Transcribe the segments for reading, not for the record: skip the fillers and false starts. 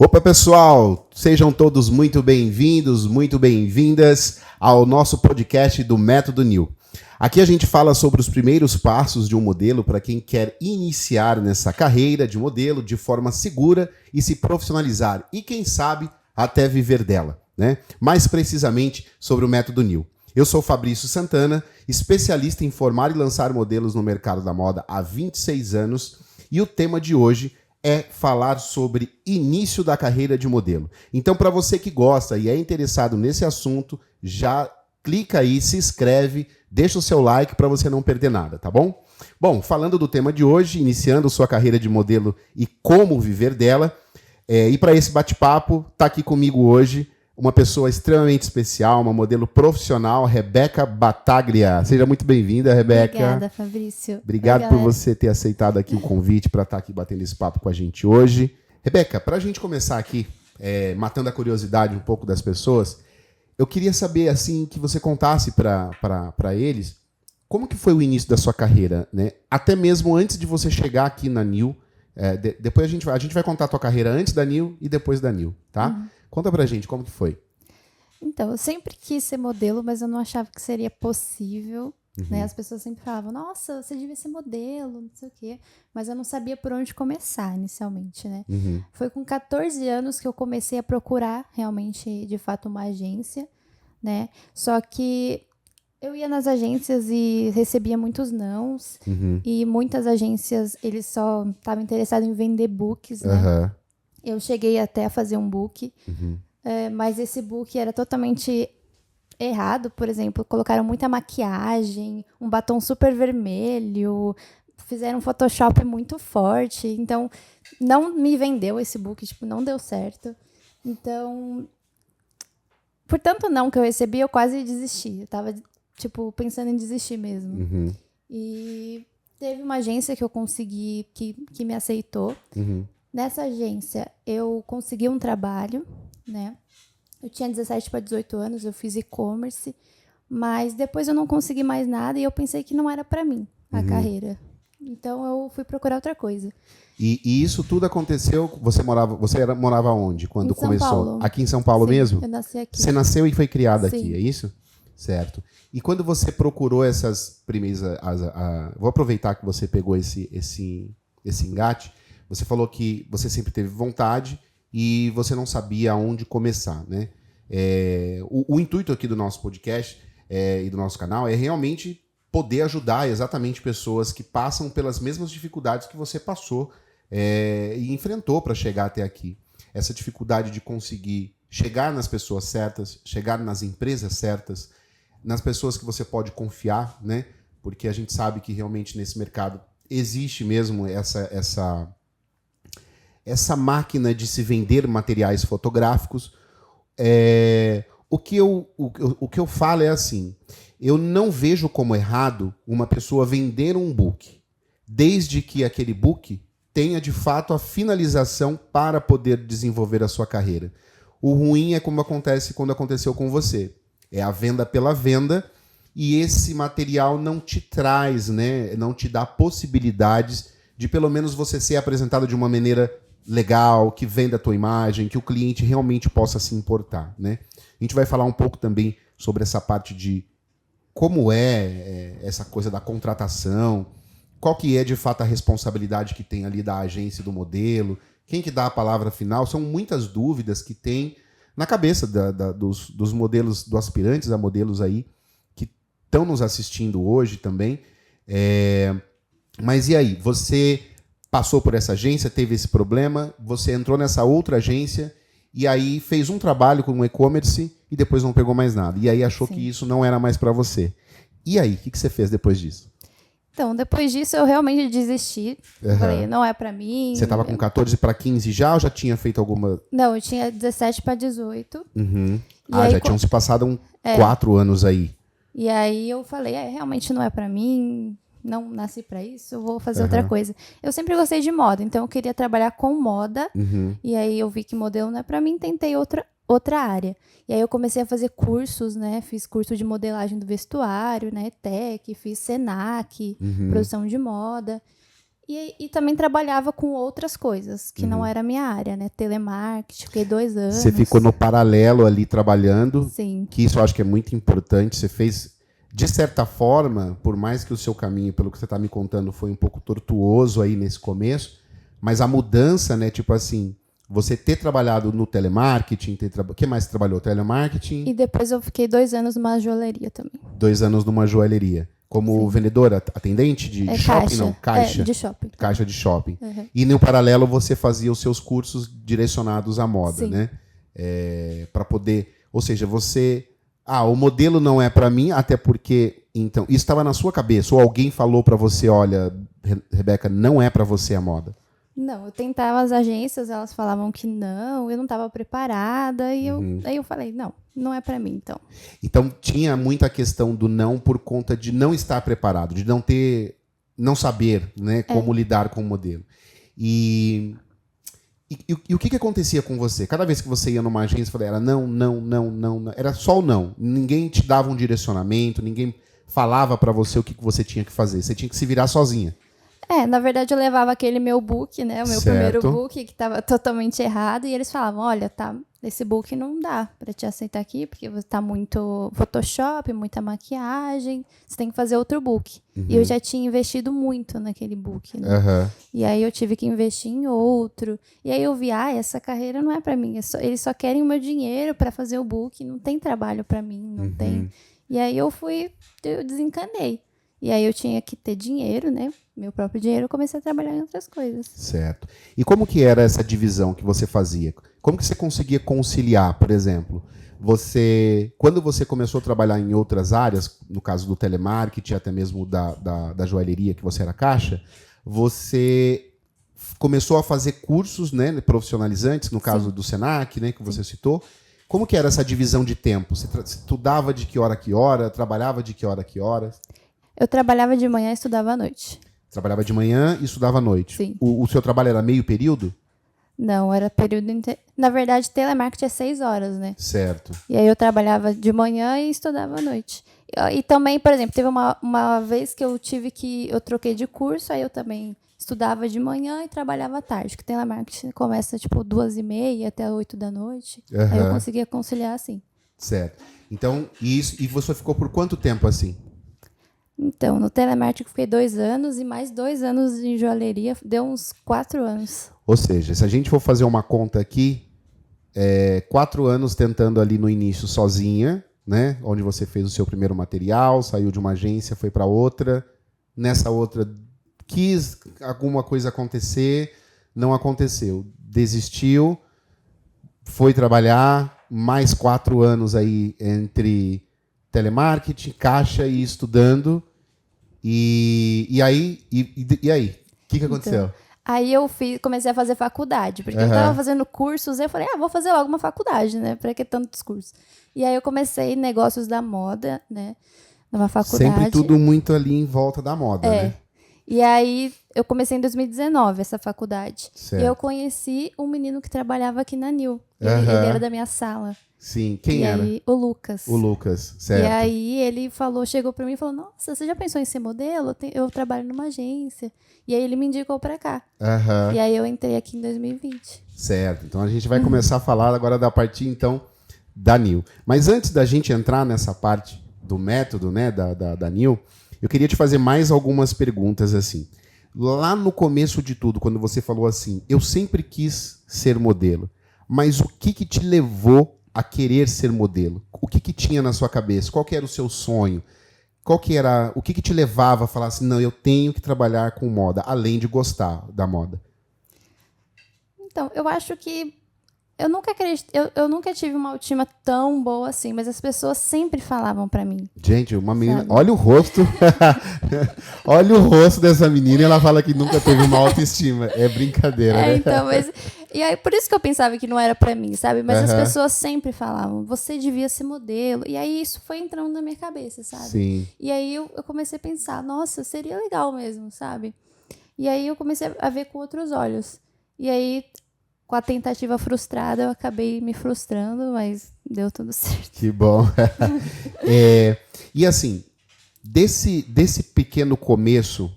Opa, pessoal! Sejam todos muito bem-vindos, muito bem-vindas ao nosso podcast do Método New. Aqui a gente fala sobre os primeiros passos de um modelo para quem quer iniciar nessa carreira de modelo de forma segura e se profissionalizar e, quem sabe, até viver dela, né? Mais precisamente sobre o Método New. Eu sou Fabrício Santana, especialista em formar e lançar modelos no mercado da moda há 26 anos, e o tema de hoje é falar sobre início da carreira de modelo. Então, para você que gosta e é interessado nesse assunto, já clica aí, se inscreve, deixa o seu like para você não perder nada, tá bom? Bom, falando do tema de hoje, iniciando sua carreira de modelo e como viver dela, e para esse bate-papo, está aqui comigo hoje uma pessoa extremamente especial, uma modelo profissional, Rebeca Battaglia. Seja muito bem-vinda, Rebeca. Obrigada, Fabrício. Obrigado por você ter aceitado aqui o convite para estar aqui batendo esse papo com a gente hoje. Rebeca, para a gente começar aqui, matando a curiosidade um pouco das pessoas, eu queria saber, assim, que você contasse para eles como que foi o início da sua carreira, né? Até mesmo antes de você chegar aqui na New. Depois a gente vai contar a tua carreira antes da New e depois da New, tá? Uhum. Conta pra gente como que foi. Então, eu sempre quis ser modelo, mas eu não achava que seria possível, né? As pessoas sempre falavam, nossa, você devia ser modelo, não sei o quê. Mas eu não sabia por onde começar inicialmente, né? Foi com 14 anos que eu comecei a procurar realmente, de fato, uma agência, né? Só que eu ia nas agências e recebia muitos nãos. E muitas agências, eles só estavam interessados em vender books, né? Eu cheguei até a fazer um book, mas esse book era totalmente errado. Por exemplo, colocaram muita maquiagem, um batom super vermelho, fizeram um Photoshop muito forte. Então, não me vendeu esse book, não deu certo. Então, por tanto não que eu recebi, eu quase desisti. Eu tava, pensando em desistir mesmo. E teve uma agência que eu consegui, que me aceitou. Nessa agência, eu consegui um trabalho, né? Eu tinha 17 para 18 anos, eu fiz e-commerce, mas depois eu não consegui mais nada e eu pensei que não era para mim a carreira. Então, eu fui procurar outra coisa. E isso tudo aconteceu, você morava onde quando começou? São Paulo. Aqui em São Paulo Sim, mesmo? Eu nasci aqui. Você nasceu e foi criada Sim. aqui, é isso? Certo. E quando você procurou essas primeiras... Vou aproveitar que você pegou esse engate. Você falou que você sempre teve vontade e você não sabia aonde começar, né? O intuito aqui do nosso podcast e do nosso canal é realmente poder ajudar exatamente pessoas que passam pelas mesmas dificuldades que você passou e enfrentou para chegar até aqui. Essa dificuldade de conseguir chegar nas pessoas certas, chegar nas empresas certas, nas pessoas que você pode confiar, né? Porque a gente sabe que realmente nesse mercado existe mesmo essa máquina de se vender materiais fotográficos. O que eu falo é assim, eu não vejo como errado uma pessoa vender um book, desde que aquele book tenha de fato a finalização para poder desenvolver a sua carreira. O ruim é como acontece quando aconteceu com você. É a venda pela venda e esse material não te traz, né, não te dá possibilidades de pelo menos você ser apresentado de uma maneira legal, que venda a tua imagem, que o cliente realmente possa se importar, né? A gente vai falar um pouco também sobre essa parte de como essa coisa da contratação, qual que é de fato a responsabilidade que tem ali da agência e do modelo, quem que dá a palavra final, são muitas dúvidas que tem na cabeça dos modelos, dos aspirantes a modelos aí, que estão nos assistindo hoje também. Mas e aí, você passou por essa agência, teve esse problema, você entrou nessa outra agência e aí fez um trabalho com um e-commerce e depois não pegou mais nada. E aí achou Sim. que isso não era mais para você. E aí, o que você fez depois disso? Então, depois disso, eu realmente desisti. Falei, não é para mim. Você estava com 14 para 15 já ou já tinha feito alguma... Não, eu tinha 17 para 18. Já tinham se passado 4 anos aí. E aí eu falei, realmente não é para mim, não nasci para isso, eu vou fazer outra coisa. Eu sempre gostei de moda, então eu queria trabalhar com moda. E aí eu vi que modelo não é para mim, tentei outra área. E aí eu comecei a fazer cursos, né? Fiz curso de modelagem do vestuário, né? Tech, fiz Senac, produção de moda. E também trabalhava com outras coisas, que não era a minha área, né? Telemarketing, fiquei 2 anos. Você ficou no paralelo ali trabalhando, Sim. que isso eu acho que é muito importante. Você fez, de certa forma, por mais que o seu caminho, pelo que você está me contando, foi um pouco tortuoso aí nesse começo, mas a mudança, né, tipo assim, você ter trabalhado no telemarketing, o que mais você trabalhou? Telemarketing? E depois eu fiquei 2 anos numa joalheria também. 2 anos numa joalheria. Como vendedora, atendente de shopping? Caixa. Não, caixa. De shopping. Caixa de shopping. E no paralelo você fazia os seus cursos direcionados à moda, Sim. né? Para poder... Ou seja, você... o modelo não é para mim, até porque... Então, isso estava na sua cabeça? Ou alguém falou para você, olha, Rebeca, não é para você a moda? Não, eu tentava as agências, elas falavam que não, eu não estava preparada, e aí eu falei, não é para mim, então. Então, tinha muita questão do não por conta de não estar preparado, de não saber, né, como lidar com o modelo. E o que acontecia com você? Cada vez que você ia numa agência, era não. Era só o não. Ninguém te dava um direcionamento, ninguém falava para você o que você tinha que fazer. Você tinha que se virar sozinha. Na verdade eu levava aquele meu book, né, o meu Certo. primeiro book, que estava totalmente errado, e eles falavam, olha, esse book não dá para te aceitar aqui, porque tá muito Photoshop, muita maquiagem, você tem que fazer outro book. E eu já tinha investido muito naquele book, né? E aí eu tive que investir em outro. E aí eu vi, essa carreira não é para mim, eles só querem o meu dinheiro para fazer o book, não tem trabalho para mim, não tem. E aí eu desencanei. E aí eu tinha que ter dinheiro, né? Meu próprio dinheiro, eu comecei a trabalhar em outras coisas. Certo. E como que era essa divisão que você fazia? Como que você conseguia conciliar, por exemplo? Quando você começou a trabalhar em outras áreas, no caso do telemarketing, até mesmo da joalheria, que você era caixa, você começou a fazer cursos, né, profissionalizantes, no caso do Senac, né, que você citou. Como que era essa divisão de tempo? Você estudava de que hora a que hora? Trabalhava de que hora a que horas? Eu trabalhava de manhã e estudava à noite. Trabalhava de manhã e estudava à noite. Sim. O seu trabalho era meio período? Não, era período inteiro. Na verdade, telemarketing é 6 horas, né? Certo. E aí eu trabalhava de manhã e estudava à noite. E também, por exemplo, teve uma vez que eu troquei de curso, aí eu também estudava de manhã e trabalhava à tarde. Que telemarketing começa tipo 2h30 até 8 da noite. Aí eu conseguia conciliar assim. Certo. Então, e você ficou por quanto tempo assim? Então, no telemarketing eu fiquei 2 anos e mais 2 anos em joalheria, deu uns 4 anos. Ou seja, se a gente for fazer uma conta aqui, 4 anos tentando ali no início sozinha, né? Onde você fez o seu primeiro material, saiu de uma agência, foi para outra. Nessa outra, quis alguma coisa acontecer, não aconteceu. Desistiu, foi trabalhar, mais 4 anos aí entre telemarketing, caixa e estudando. E aí? O que aconteceu? Então, aí eu comecei a fazer faculdade, porque eu estava fazendo cursos, e eu falei, vou fazer logo uma faculdade, né? Para que tantos cursos? E aí eu comecei negócios da moda, né? Numa faculdade. Sempre tudo muito ali em volta da moda, né? E aí eu comecei em 2019 essa faculdade. Certo. E eu conheci um menino que trabalhava aqui na Nil. Ele era da minha sala. Sim, quem era? Aí, o Lucas. O Lucas, certo. E aí ele chegou pra mim e falou, nossa, você já pensou em ser modelo? Eu trabalho numa agência. E aí ele me indicou pra cá. E aí eu entrei aqui em 2020. Certo, então a gente vai começar a falar agora da parte, então, da Nil. Mas antes da gente entrar nessa parte do método, né, da Nil, eu queria te fazer mais algumas perguntas, assim. Lá no começo de tudo, quando você falou assim, eu sempre quis ser modelo, mas o que te levou a querer ser modelo? O que tinha na sua cabeça? Qual que era o seu sonho? O que te levava a falar assim, não, eu tenho que trabalhar com moda, além de gostar da moda? Então, eu acho que eu nunca tive uma autoestima tão boa assim, mas as pessoas sempre falavam pra mim. Gente, uma menina, olha o rosto. Olha o rosto dessa menina e ela fala que nunca teve uma autoestima. É brincadeira, né? Então, e aí por isso que eu pensava que não era pra mim, sabe? Mas as pessoas sempre falavam, você devia ser modelo. E aí isso foi entrando na minha cabeça, sabe? Sim. E aí eu comecei a pensar, nossa, seria legal mesmo, sabe? E aí eu comecei a ver com outros olhos. E aí, com a tentativa frustrada, eu acabei me frustrando, mas deu tudo certo. Que bom. E assim, desse pequeno começo,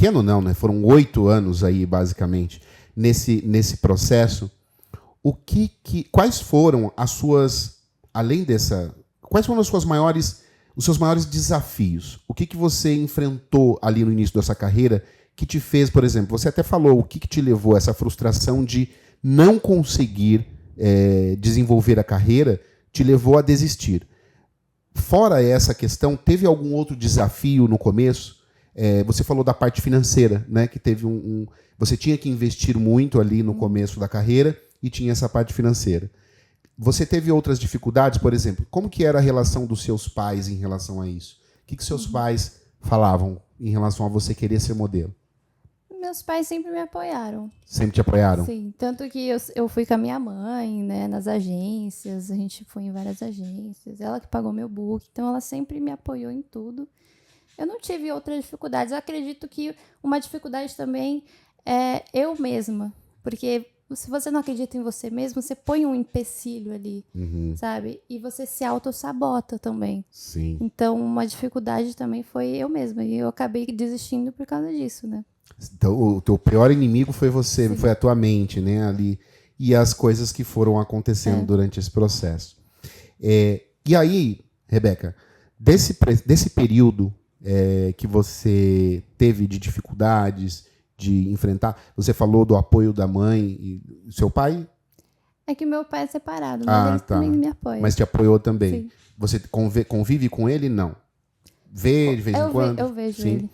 pequeno não, né? Foram 8 anos aí, basicamente, nesse processo. Quais foram as suas, além dessa, quais foram os seus maiores desafios? O que você enfrentou ali no início dessa carreira que te fez, por exemplo, você até falou o que te levou a essa frustração de não conseguir desenvolver a carreira, te levou a desistir. Fora essa questão, teve algum outro desafio no começo? Você falou da parte financeira, né? Que teve você tinha que investir muito ali no começo da carreira e tinha essa parte financeira. Você teve outras dificuldades, por exemplo? Como que era a relação dos seus pais em relação a isso? O que seus pais falavam em relação a você querer ser modelo? Meus pais sempre me apoiaram. Sempre te apoiaram? Sim, tanto que eu fui com a minha mãe, né, nas agências, a gente foi em várias agências, ela que pagou meu book, então ela sempre me apoiou em tudo. Eu não tive outras dificuldades, eu acredito que uma dificuldade também é eu mesma, porque se você não acredita em você mesmo, você põe um empecilho ali, sabe? E você se auto-sabota também. Sim. Então, uma dificuldade também foi eu mesma, e eu acabei desistindo por causa disso, né? Então, o teu pior inimigo foi você, Sim. foi a tua mente, né, ali, e as coisas que foram acontecendo durante esse processo. E aí, Rebeca, desse período que você teve de dificuldades, de enfrentar, você falou do apoio da mãe e seu pai? É que meu pai é separado, mas ele também me apoia. Mas te apoiou também? Sim. Você convive com ele? Não. Vê de vez em quando? Eu vejo Sim. ele.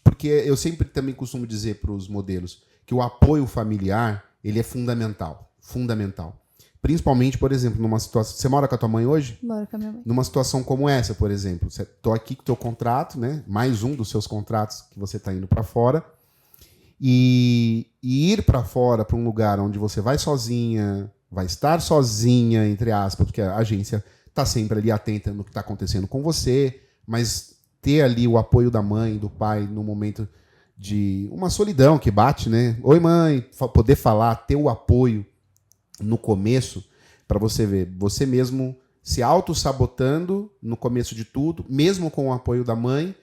Porque eu sempre também costumo dizer para os modelos que o apoio familiar, ele é fundamental. Fundamental. Principalmente, por exemplo, numa situação... Você mora com a tua mãe hoje? Moro com a minha mãe. Numa situação como essa, por exemplo. Estou aqui com o teu contrato, né? Mais um dos seus contratos que você está indo para fora. E ir para fora, para um lugar onde você vai sozinha, vai estar sozinha, entre aspas, porque a agência está sempre ali atenta no que está acontecendo com você, mas ter ali o apoio da mãe, do pai, no momento de uma solidão que bate, né? Oi, mãe, poder falar, ter o apoio no começo, para você ver, você mesmo se auto-sabotando no começo de tudo, mesmo com o apoio da mãe.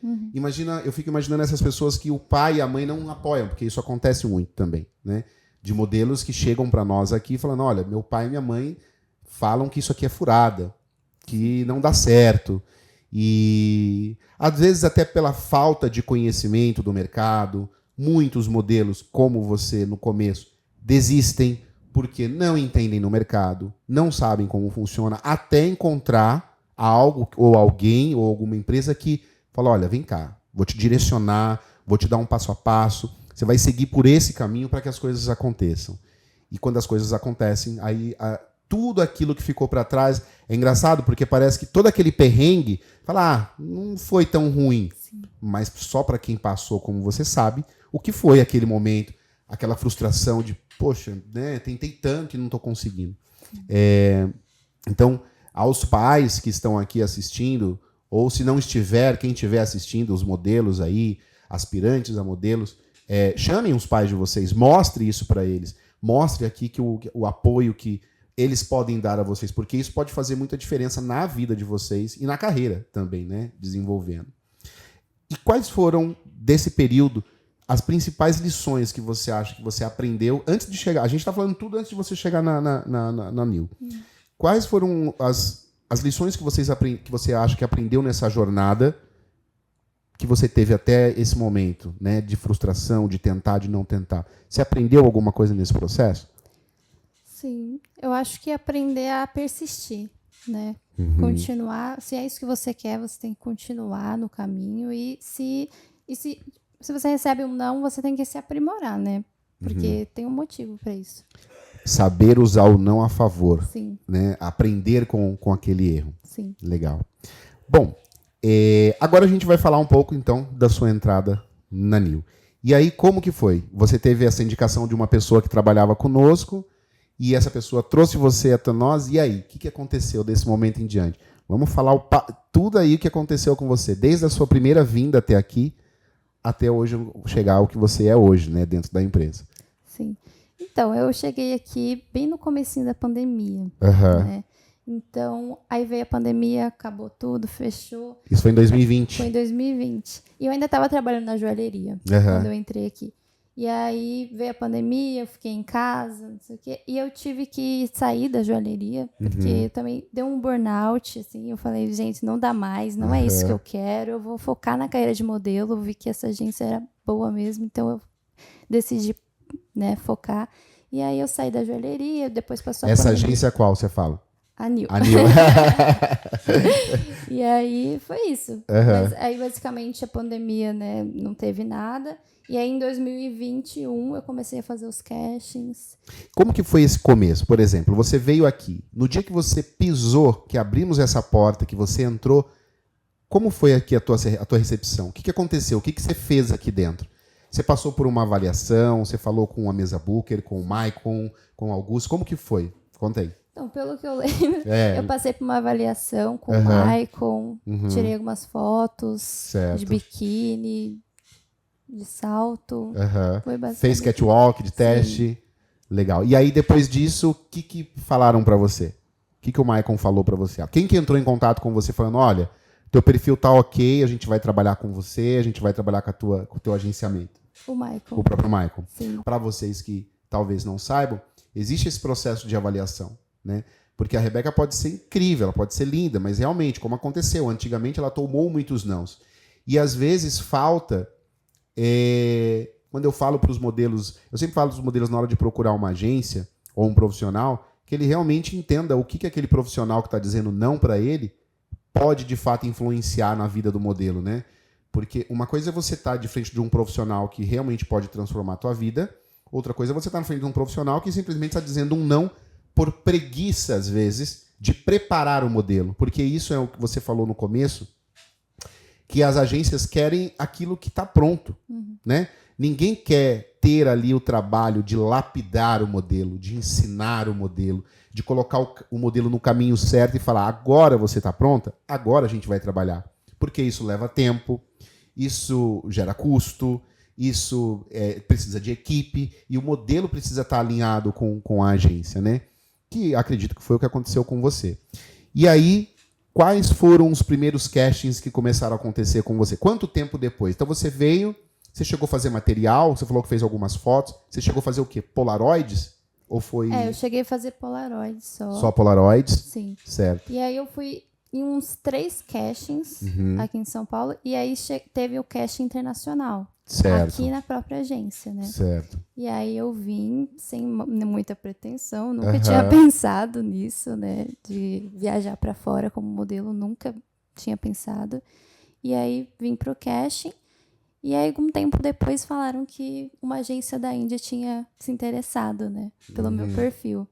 Eu fico imaginando essas pessoas que o pai e a mãe não apoiam, porque isso acontece muito também, né? De modelos que chegam para nós aqui falando, olha, meu pai e minha mãe falam que isso aqui é furada, que não dá certo. E às vezes até pela falta de conhecimento do mercado, muitos modelos, como você no começo, desistem porque não entendem no mercado, não sabem como funciona, até encontrar algo ou alguém ou alguma empresa que fala, olha, vem cá, vou te direcionar, vou te dar um passo a passo, você vai seguir por esse caminho para que as coisas aconteçam. E quando as coisas acontecem, aí tudo aquilo que ficou para trás é engraçado, porque parece que todo aquele perrengue, fala, não foi tão ruim. Sim. Mas só para quem passou, como você sabe, o que foi aquele momento, aquela frustração de, poxa, né, tentei tanto e não estou conseguindo. Então, aos pais que estão aqui assistindo, ou se não estiver, quem estiver assistindo, os modelos aí, aspirantes a modelos, chamem os pais de vocês, mostre isso para eles, mostre aqui que o apoio que eles podem dar a vocês, porque isso pode fazer muita diferença na vida de vocês e na carreira também, né, desenvolvendo. E quais foram, desse período, as principais lições que você acha que você aprendeu antes de chegar? A gente está falando tudo antes de você chegar na NIL. Quais foram as lições que você acha que aprendeu nessa jornada que você teve até esse momento, né, de frustração, de tentar, de não tentar? Você aprendeu alguma coisa nesse processo? Sim, eu acho que aprender a persistir, né? Continuar, se é isso que você quer, você tem que continuar no caminho e se você recebe um não, você tem que se aprimorar, né? Porque tem um motivo para isso. Saber usar o não a favor. Sim. Né? Aprender com aquele erro. Sim. Legal. Bom, agora a gente vai falar um pouco, então, da sua entrada na NIL. E aí, como que foi? Você teve essa indicação de uma pessoa que trabalhava conosco e essa pessoa trouxe você até nós. E aí, o que aconteceu desse momento em diante? Vamos falar tudo aí que aconteceu com você, desde a sua primeira vinda até aqui, até hoje chegar ao que você é hoje, né, dentro da empresa. Sim. Então, eu cheguei aqui bem no comecinho da pandemia. Uhum. Né? Então, aí veio a pandemia, acabou tudo, fechou. Isso foi em 2020. Foi em 2020. E eu ainda estava trabalhando na joalheria quando eu entrei aqui. E aí veio a pandemia, eu fiquei em casa, não sei o quê. E eu tive que sair da joalheria, porque também deu um burnout, assim. Eu falei, gente, não dá mais, não é isso que eu quero. Eu vou focar na carreira de modelo. Eu vi que essa agência era boa mesmo, então eu decidi, né, focar. E aí eu saí da joalheria, depois passou a Essa pandemia. agência qual você fala? A Nil. E aí foi isso. Mas aí basicamente a pandemia, né, não teve nada. E aí em 2021 eu comecei a fazer os castings. Como que foi esse começo? Por exemplo, você veio aqui, no dia que você pisou, que abrimos essa porta, que você entrou, como foi aqui a tua recepção? O que aconteceu? O que você fez aqui dentro? Você passou por uma avaliação, você falou com a mesa Booker, com o Maicon, com o Augusto, como que foi? Conta aí. Então, pelo que eu lembro, eu passei por uma avaliação com o Maicon, tirei algumas fotos de biquíni, de salto. Foi basicamente... Fez catwalk de teste. Sim. Legal. E aí, depois disso, o que falaram pra você? O que o Maicon falou pra você? Quem que entrou em contato com você falando, olha, teu perfil tá ok, a gente vai trabalhar com você, a gente vai trabalhar com o teu agenciamento? O Maicon. O próprio Maicon. Sim. Para vocês que talvez não saibam, existe esse processo de avaliação, né? Porque a Rebeca pode ser incrível, ela pode ser linda, mas realmente, como aconteceu, antigamente ela tomou muitos nãos. E às vezes falta, quando eu falo para os modelos, eu sempre falo para os modelos na hora de procurar uma agência ou um profissional, que ele realmente entenda o que aquele profissional que está dizendo não para ele pode de fato influenciar na vida do modelo, né? Porque uma coisa é você estar de frente de um profissional que realmente pode transformar a tua vida, outra coisa é você estar na frente de um profissional que simplesmente está dizendo um não por preguiça, às vezes, de preparar o modelo. Porque isso é o que você falou no começo, que as agências querem aquilo que está pronto, né? Ninguém quer ter ali o trabalho de lapidar o modelo, de ensinar o modelo, de colocar o modelo no caminho certo e falar, agora você está pronta, agora a gente vai trabalhar. Porque isso leva tempo, isso gera custo, isso precisa de equipe e o modelo precisa estar alinhado com a agência, né? Que acredito que foi o que aconteceu com você. E aí, quais foram os primeiros castings que começaram a acontecer com você? Quanto tempo depois? Então você veio, você chegou a fazer material, você falou que fez algumas fotos, você chegou a fazer o quê? Polaroids? Ou foi... eu cheguei a fazer Polaroids só. Só Polaroids? Sim. Certo. E aí eu fui em uns 3 castings aqui em São Paulo, e aí teve o casting internacional. Certo. Aqui na própria agência, né? Certo. E aí eu vim sem muita pretensão, nunca tinha pensado nisso, né? De viajar para fora como modelo, nunca tinha pensado. E aí vim pro casting, e aí um tempo depois falaram que uma agência da Índia tinha se interessado, né? Pelo meu perfil.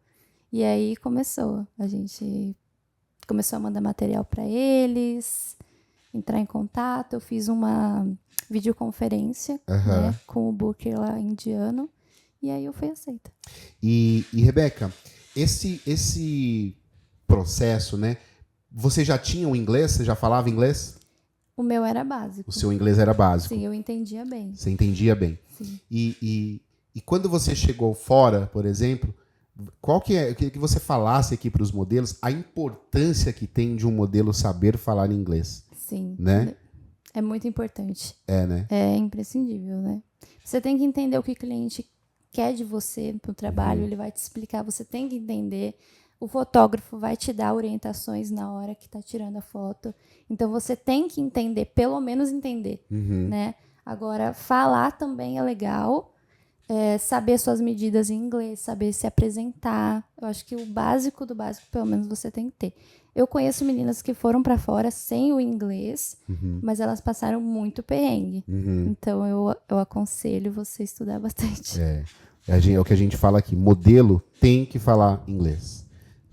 E aí começou, a gente começou a mandar material para eles, entrar em contato, eu fiz uma videoconferência né, com o Booker lá indiano, e aí eu fui aceita. E Rebeca, esse processo, né? Você já tinha o inglês? Você já falava inglês? O meu era básico. O seu inglês era básico? Sim, eu entendia bem. Você entendia bem? Sim. E quando você chegou fora, por exemplo, qual que você falasse aqui para os modelos a importância que tem de um modelo saber falar inglês? Sim. Né? É muito importante. Né? É imprescindível, né? Você tem que entender o que o cliente quer de você pro trabalho, ele vai te explicar, você tem que entender. O fotógrafo vai te dar orientações na hora que tá tirando a foto. Então, você tem que entender, pelo menos entender, né? Agora, falar também é legal. Saber suas medidas em inglês, saber se apresentar. Eu acho que o básico do básico, pelo menos, você tem que ter. Eu conheço meninas que foram para fora sem o inglês, mas elas passaram muito perrengue. Então, eu aconselho você estudar bastante. É o que a gente fala aqui. Modelo tem que falar inglês.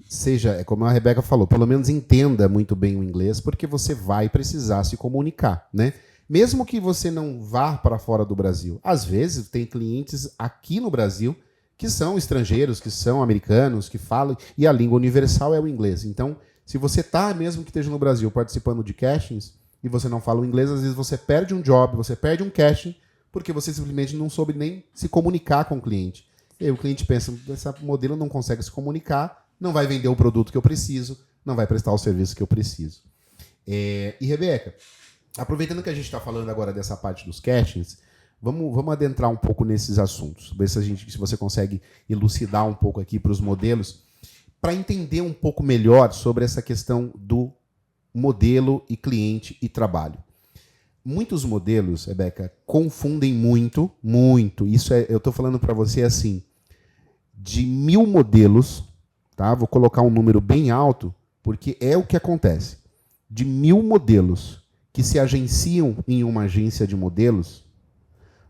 Seja, como a Rebeca falou, pelo menos entenda muito bem o inglês, porque você vai precisar se comunicar, né? Mesmo que você não vá para fora do Brasil. Às vezes, tem clientes aqui no Brasil que são estrangeiros, que são americanos, que falam, e a língua universal é o inglês. Então, se você está, mesmo que esteja no Brasil, participando de castings, e você não fala o inglês, às vezes você perde um job, você perde um casting, porque você simplesmente não soube nem se comunicar com o cliente. E aí o cliente pensa, essa modelo não consegue se comunicar, não vai vender o produto que eu preciso, não vai prestar o serviço que eu preciso. E, Rebeca, aproveitando que a gente está falando agora dessa parte dos castings, vamos adentrar um pouco nesses assuntos. Ver se você consegue elucidar um pouco aqui para os modelos, para entender um pouco melhor sobre essa questão do modelo e cliente e trabalho. Muitos modelos, Rebeca, confundem muito. Isso eu estou falando para você assim, de 1000 modelos, tá? Vou colocar um número bem alto, porque é o que acontece. De 1000 modelos que se agenciam em uma agência de modelos,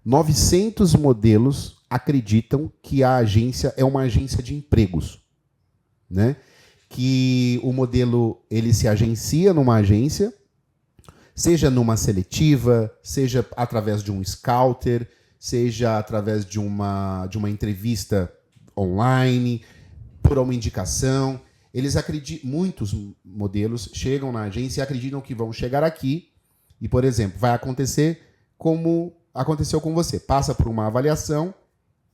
900 modelos acreditam que a agência é uma agência de empregos, né? Que o modelo ele se agencia numa agência, seja numa seletiva, seja através de um scouter, seja através de uma entrevista online, por uma indicação. Eles acreditam, muitos modelos chegam na agência e acreditam que vão chegar aqui e, por exemplo, vai acontecer como aconteceu com você. Passa por uma avaliação,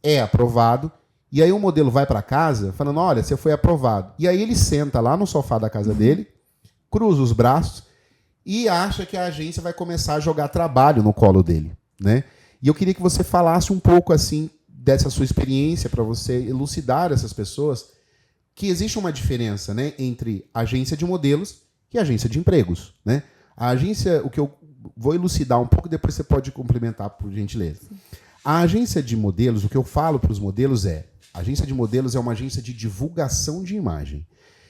é aprovado, e aí o modelo vai para casa falando, olha, você foi aprovado. E aí ele senta lá no sofá da casa dele, cruza os braços e acha que a agência vai começar a jogar trabalho no colo dele, né? E eu queria que você falasse um pouco assim dessa sua experiência para você elucidar essas pessoas que existe uma diferença, né, entre agência de modelos e agência de empregos, né? A agência, o que eu vou elucidar um pouco, depois você pode complementar, por gentileza. Sim. A agência de modelos, o que eu falo para os modelos a agência de modelos é uma agência de divulgação de imagem.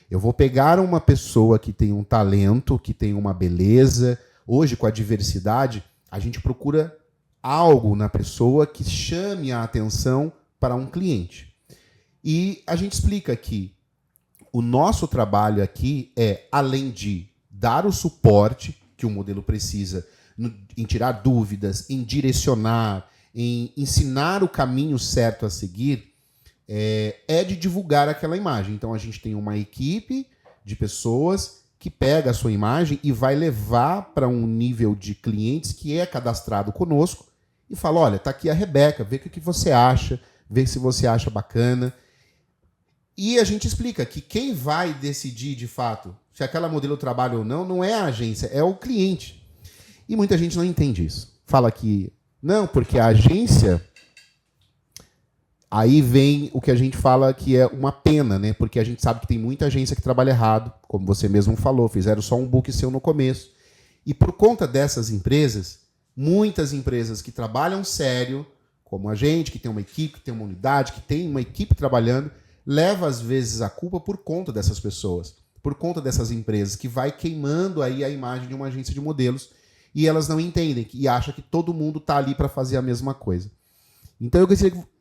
Eu vou pegar uma pessoa que tem um talento, que tem uma beleza. Hoje, com a diversidade, a gente procura algo na pessoa que chame a atenção para um cliente. E a gente explica que o nosso trabalho aqui é, além de dar o suporte que o modelo precisa em tirar dúvidas, em direcionar, em ensinar o caminho certo a seguir, é de divulgar aquela imagem. Então a gente tem uma equipe de pessoas que pega a sua imagem e vai levar para um nível de clientes que é cadastrado conosco e fala, olha, tá aqui a Rebeca, vê o que você acha, vê se você acha bacana. E a gente explica que quem vai decidir, de fato, se aquela modelo trabalha ou não é a agência, é o cliente. E muita gente não entende isso. Fala que, não, porque a agência... Aí vem o que a gente fala que é uma pena, né? Porque a gente sabe que tem muita agência que trabalha errado, como você mesmo falou, fizeram só um book seu no começo. E por conta dessas empresas, muitas empresas que trabalham sério, como a gente, que tem uma equipe, que tem uma unidade, que tem uma equipe trabalhando, leva às vezes a culpa por conta dessas pessoas, por conta dessas empresas, que vai queimando aí a imagem de uma agência de modelos e elas não entendem e acham que todo mundo está ali para fazer a mesma coisa. Então eu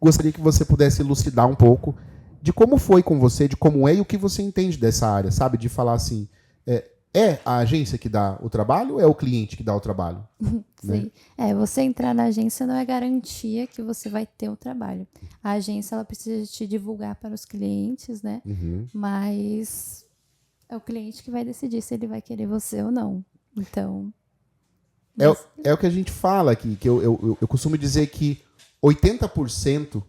gostaria que você pudesse elucidar um pouco de como foi com você, de como é e o que você entende dessa área, sabe? De falar assim, é a agência que dá o trabalho ou é o cliente que dá o trabalho? Sim. Né? Você entrar na agência não é garantia que você vai ter o trabalho. A agência ela precisa te divulgar para os clientes, né? Uhum. Mas é o cliente que vai decidir se ele vai querer você ou não. Então... É o que a gente fala aqui, que eu costumo dizer que 80%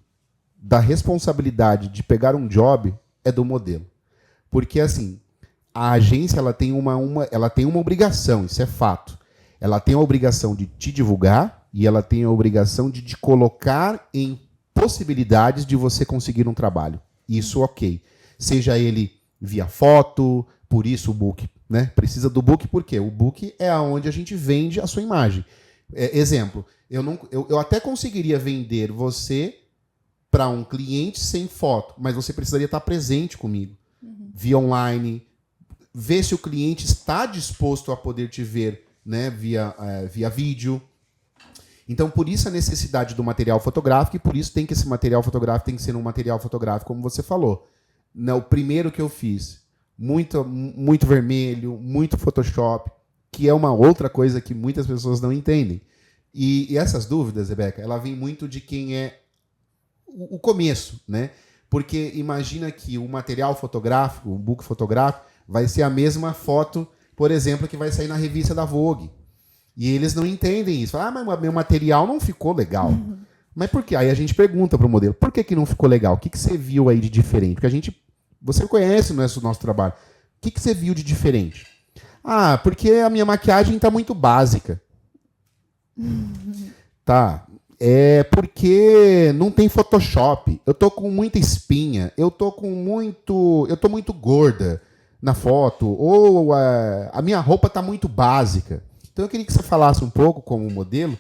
da responsabilidade de pegar um job é do modelo. Porque, assim, a agência ela tem uma obrigação, isso é fato. Ela tem a obrigação de te divulgar e ela tem a obrigação de te colocar em possibilidades de você conseguir um trabalho. Isso, ok. Seja ele via foto, por isso o book, né? Precisa do book porque o book é onde a gente vende a sua imagem. Exemplo, eu até conseguiria vender você para um cliente sem foto, mas você precisaria estar presente comigo, via online, ver se o cliente está disposto a poder te ver, né, via vídeo. Então, por isso a necessidade do material fotográfico e por isso tem que esse material fotográfico tem que ser um material fotográfico, como você falou. O primeiro que eu fiz, muito vermelho, muito Photoshop, que é uma outra coisa que muitas pessoas não entendem. E essas dúvidas, Rebeca, ela vem muito de quem é o começo, né? Porque imagina que o material fotográfico, o book fotográfico, vai ser a mesma foto, por exemplo, que vai sair na revista da Vogue. E eles não entendem isso. Falam, mas meu material não ficou legal. Uhum. Mas por quê? Aí a gente pergunta para o modelo, por que não ficou legal? O que você viu aí de diferente? Porque você conhece o nosso trabalho. que você viu de diferente? Ah, porque a minha maquiagem tá muito básica. Tá. É porque não tem Photoshop. Eu tô com muita espinha. Eu tô muito gorda na foto. Ou a minha roupa tá muito básica. Então eu queria que você falasse um pouco como modelo,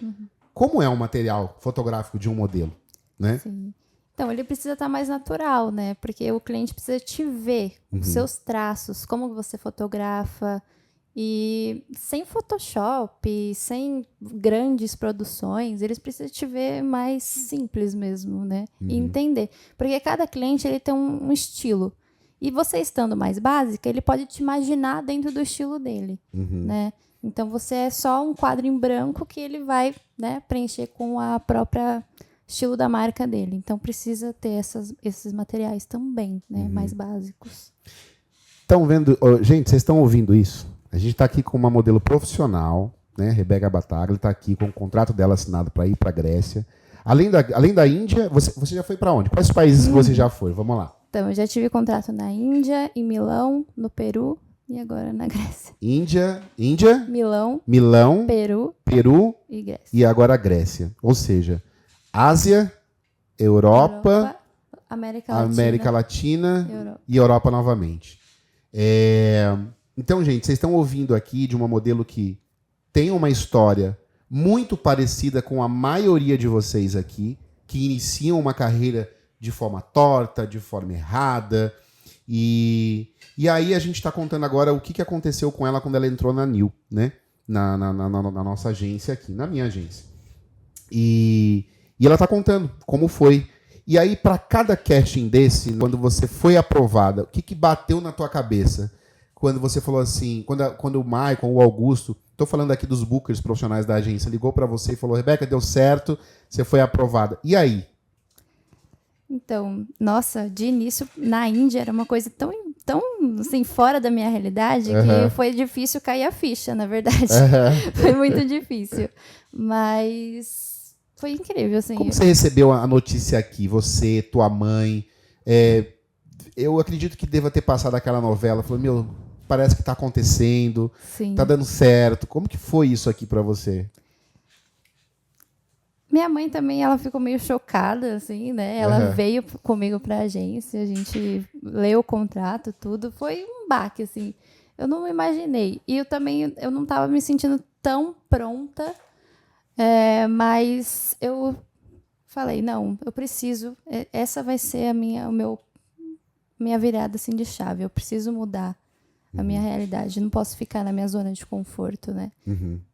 como é um material fotográfico de um modelo, né? Sim. Então, ele precisa estar mais natural, né? Porque o cliente precisa te ver, os seus traços, como você fotografa. E sem Photoshop, sem grandes produções, eles precisam te ver mais simples mesmo, né? E entender. Porque cada cliente ele tem um estilo. E você estando mais básica, ele pode te imaginar dentro do estilo dele, né? Então, você é só um quadro em branco que ele vai, né, preencher com a própria estilo da marca dele. Então, precisa ter esses materiais também, né? Mais básicos. Estão vendo... Gente, vocês estão ouvindo isso? A gente está aqui com uma modelo profissional, né? Rebeca Bataglia está aqui com o contrato dela assinado para ir para a Grécia. Além da Índia, você já foi para onde? Quais países você já foi? Vamos lá. Então, eu já tive contrato na Índia, em Milão, no Peru e agora na Grécia. Índia, Milão, Peru e Grécia. e agora a Grécia. Ou seja, Ásia, Europa, América Latina e Europa novamente. Então, gente, vocês estão ouvindo aqui de uma modelo que tem uma história muito parecida com a maioria de vocês aqui, que iniciam uma carreira de forma torta, de forma errada. E aí a gente está contando agora o que aconteceu com ela quando ela entrou na NIL, né? Na nossa agência aqui, na minha agência. E ela está contando como foi. E aí, para cada casting desse, quando você foi aprovada, o que bateu na tua cabeça? Quando você falou assim, quando o Maicon, o Augusto, estou falando aqui dos bookers profissionais da agência, ligou para você e falou, Rebeca, deu certo, você foi aprovada. E aí? Então, nossa, de início, na Índia era uma coisa tão assim, fora da minha realidade, que foi difícil cair a ficha, na verdade. Foi muito difícil. Mas foi incrível, assim. Como você recebeu a notícia aqui? Você, tua mãe? Eu acredito que deva ter passado aquela novela. Falou, parece que tá acontecendo. Sim. Tá dando certo. Como que foi isso aqui para você? Minha mãe também, ela ficou meio chocada, assim, né? Ela veio comigo pra agência, a gente leu o contrato, tudo. Foi um baque, assim. Eu não imaginei. E eu não tava me sentindo tão pronta, mas eu falei, não, eu preciso. Essa vai ser a minha virada, assim, de chave. Eu preciso mudar a minha realidade. Não posso ficar na minha zona de conforto, né?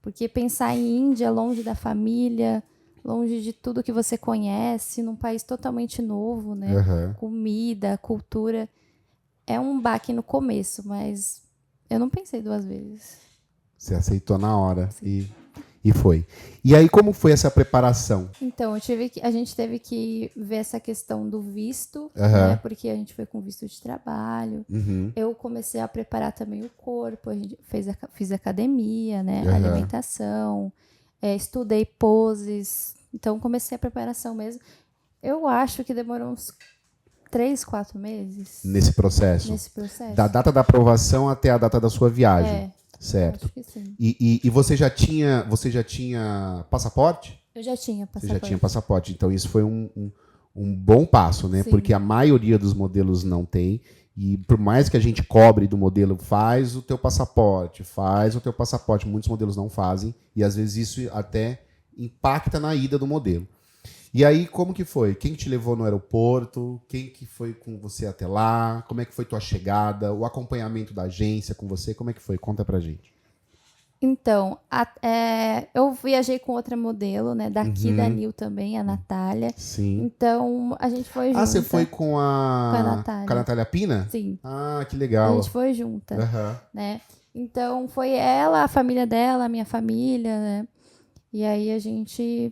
Porque pensar em Índia, longe da família, longe de tudo que você conhece, num país totalmente novo, né? Comida, cultura. É um baque no começo, mas eu não pensei duas vezes. Você aceitou na hora e foi. E aí, como foi essa preparação? Então, a gente teve que ver essa questão do visto, né? Porque a gente foi com visto de trabalho. Eu comecei a preparar também o corpo, fiz academia, né? Alimentação. Estudei poses, então comecei a preparação mesmo. Eu acho que demorou uns 3, 4 meses. Nesse processo? Da data da aprovação até a data da sua viagem. Certo. Acho que sim. E você já tinha passaporte? Eu já tinha passaporte. Você já tinha passaporte, então isso foi um bom passo, né? Sim. Porque a maioria dos modelos não tem. E por mais que a gente cobre do modelo, faz o teu passaporte, muitos modelos não fazem, e às vezes isso até impacta na ida do modelo. E aí, como que foi? Quem te levou no aeroporto? Quem que foi com você até lá? Como é que foi tua chegada? O acompanhamento da agência com você? Como é que foi? Conta pra gente. Então, eu viajei com outra modelo, né? Daqui da NIL também, a Natália. Sim. Então, a gente foi junta. Ah, você foi com a Natália. Com a Natália Pina? Sim. Ah, que legal. A gente foi junta, né? Então, foi ela, a família dela, a minha família, né? E aí a gente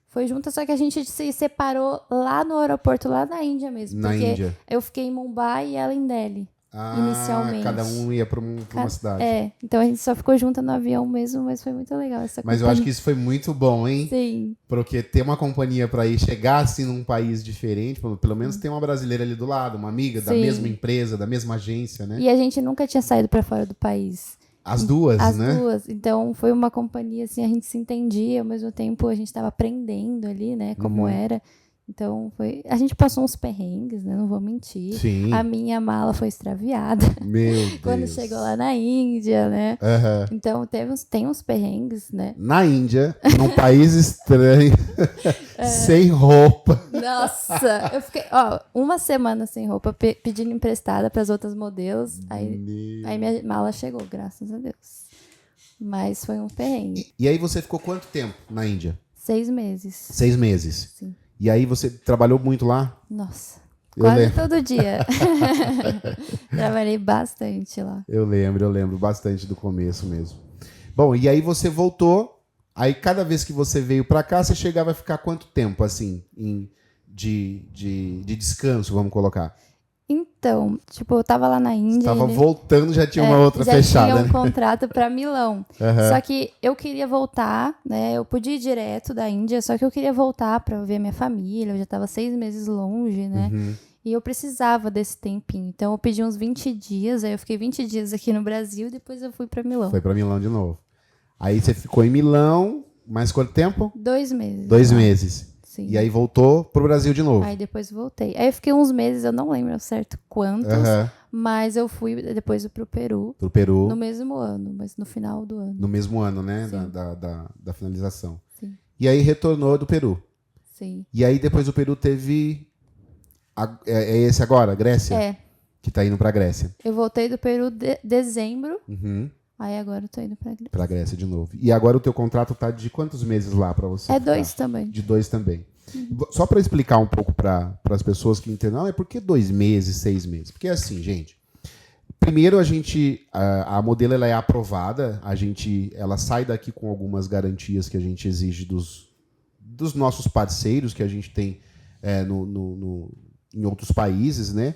foi junta, só que a gente se separou lá no aeroporto, lá na Índia mesmo. Na Índia. Eu fiquei em Mumbai e ela em Delhi. inicialmente. Cada um ia pra uma cidade. Então a gente só ficou junto no avião mesmo, mas foi muito legal essa Mas eu acho que isso foi muito bom, hein? Sim. Porque ter uma companhia pra ir chegar assim num país diferente, pelo menos ter uma brasileira ali do lado, uma amiga da mesma empresa, da mesma agência, né? E a gente nunca tinha saído pra fora do país. As duas, né? As duas. Então foi uma companhia assim, a gente se entendia, ao mesmo tempo a gente tava aprendendo ali, né, como era. Então, a gente passou uns perrengues, né? Não vou mentir. Sim. A minha mala foi extraviada. Meu Deus. Quando chegou lá na Índia, né? Então, tem uns perrengues, né? Na Índia, num país estranho, sem roupa. Nossa, eu fiquei, uma semana sem roupa, pedindo emprestada para as outras modelos. Aí minha mala chegou, graças a Deus. Mas foi um perrengue. E aí você ficou quanto tempo na Índia? 6 meses. 6 meses. Sim. E aí você trabalhou muito lá? Nossa, quase todo dia. Trabalhei bastante lá. Eu lembro bastante do começo mesmo. Bom, e aí você voltou, aí cada vez que você veio pra cá, você chegava a ficar quanto tempo, assim, de descanso, vamos colocar? Então, eu tava lá na Índia. Você tava voltando, já tinha uma outra fechada, já tinha né? contrato para Milão. Só que eu queria voltar, né? Eu podia ir direto da Índia, só que eu queria voltar para ver minha família. Eu já tava 6 meses longe, né? E eu precisava desse tempinho. Então, eu pedi uns 20 dias. Aí eu fiquei 20 dias aqui no Brasil e depois eu fui para Milão. Foi para Milão de novo. Aí você ficou em Milão, mais quanto tempo? 2 meses. 2 meses. Sim. E aí voltou pro Brasil de novo. Aí depois voltei. Aí eu fiquei uns meses, eu não lembro certo quantos, mas eu fui depois pro Peru. Pro Peru. No mesmo ano, mas no final do ano. No mesmo ano, né? Sim. Da finalização. Sim. E aí retornou do Peru. Sim. E aí depois do Peru teve... É esse agora, Grécia? É. Que tá indo pra Grécia. Eu voltei do Peru dezembro. Aí agora eu tô indo pra Grécia. Pra Grécia de novo. E agora o teu contrato tá de quantos meses lá pra você? É 2 também. De 2 também. Só para explicar um pouco para as pessoas que entendem, por que 2 meses, 6 meses? Porque assim, gente, primeiro a modelo ela é aprovada, ela sai daqui com algumas garantias que a gente exige dos nossos parceiros que a gente tem em outros países, né?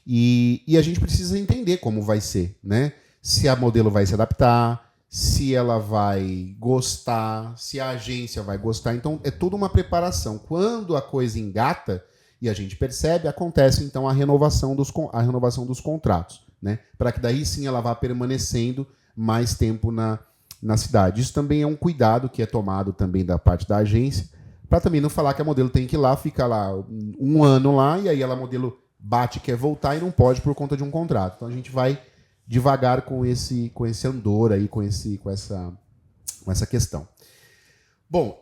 E a gente precisa entender como vai ser, né? Se a modelo vai se adaptar, se ela vai gostar, se a agência vai gostar. Então, é toda uma preparação. Quando a coisa engata e a gente percebe, acontece, então, a renovação dos contratos, né? Para que daí, sim, ela vá permanecendo mais tempo na cidade. Isso também é um cuidado que é tomado também da parte da agência, para também não falar que a modelo tem que ir lá, fica lá 1 ano lá, e aí a modelo bate, quer voltar e não pode por conta de um contrato. Então, a gente vai devagar com esse andor aí, com essa questão. Bom,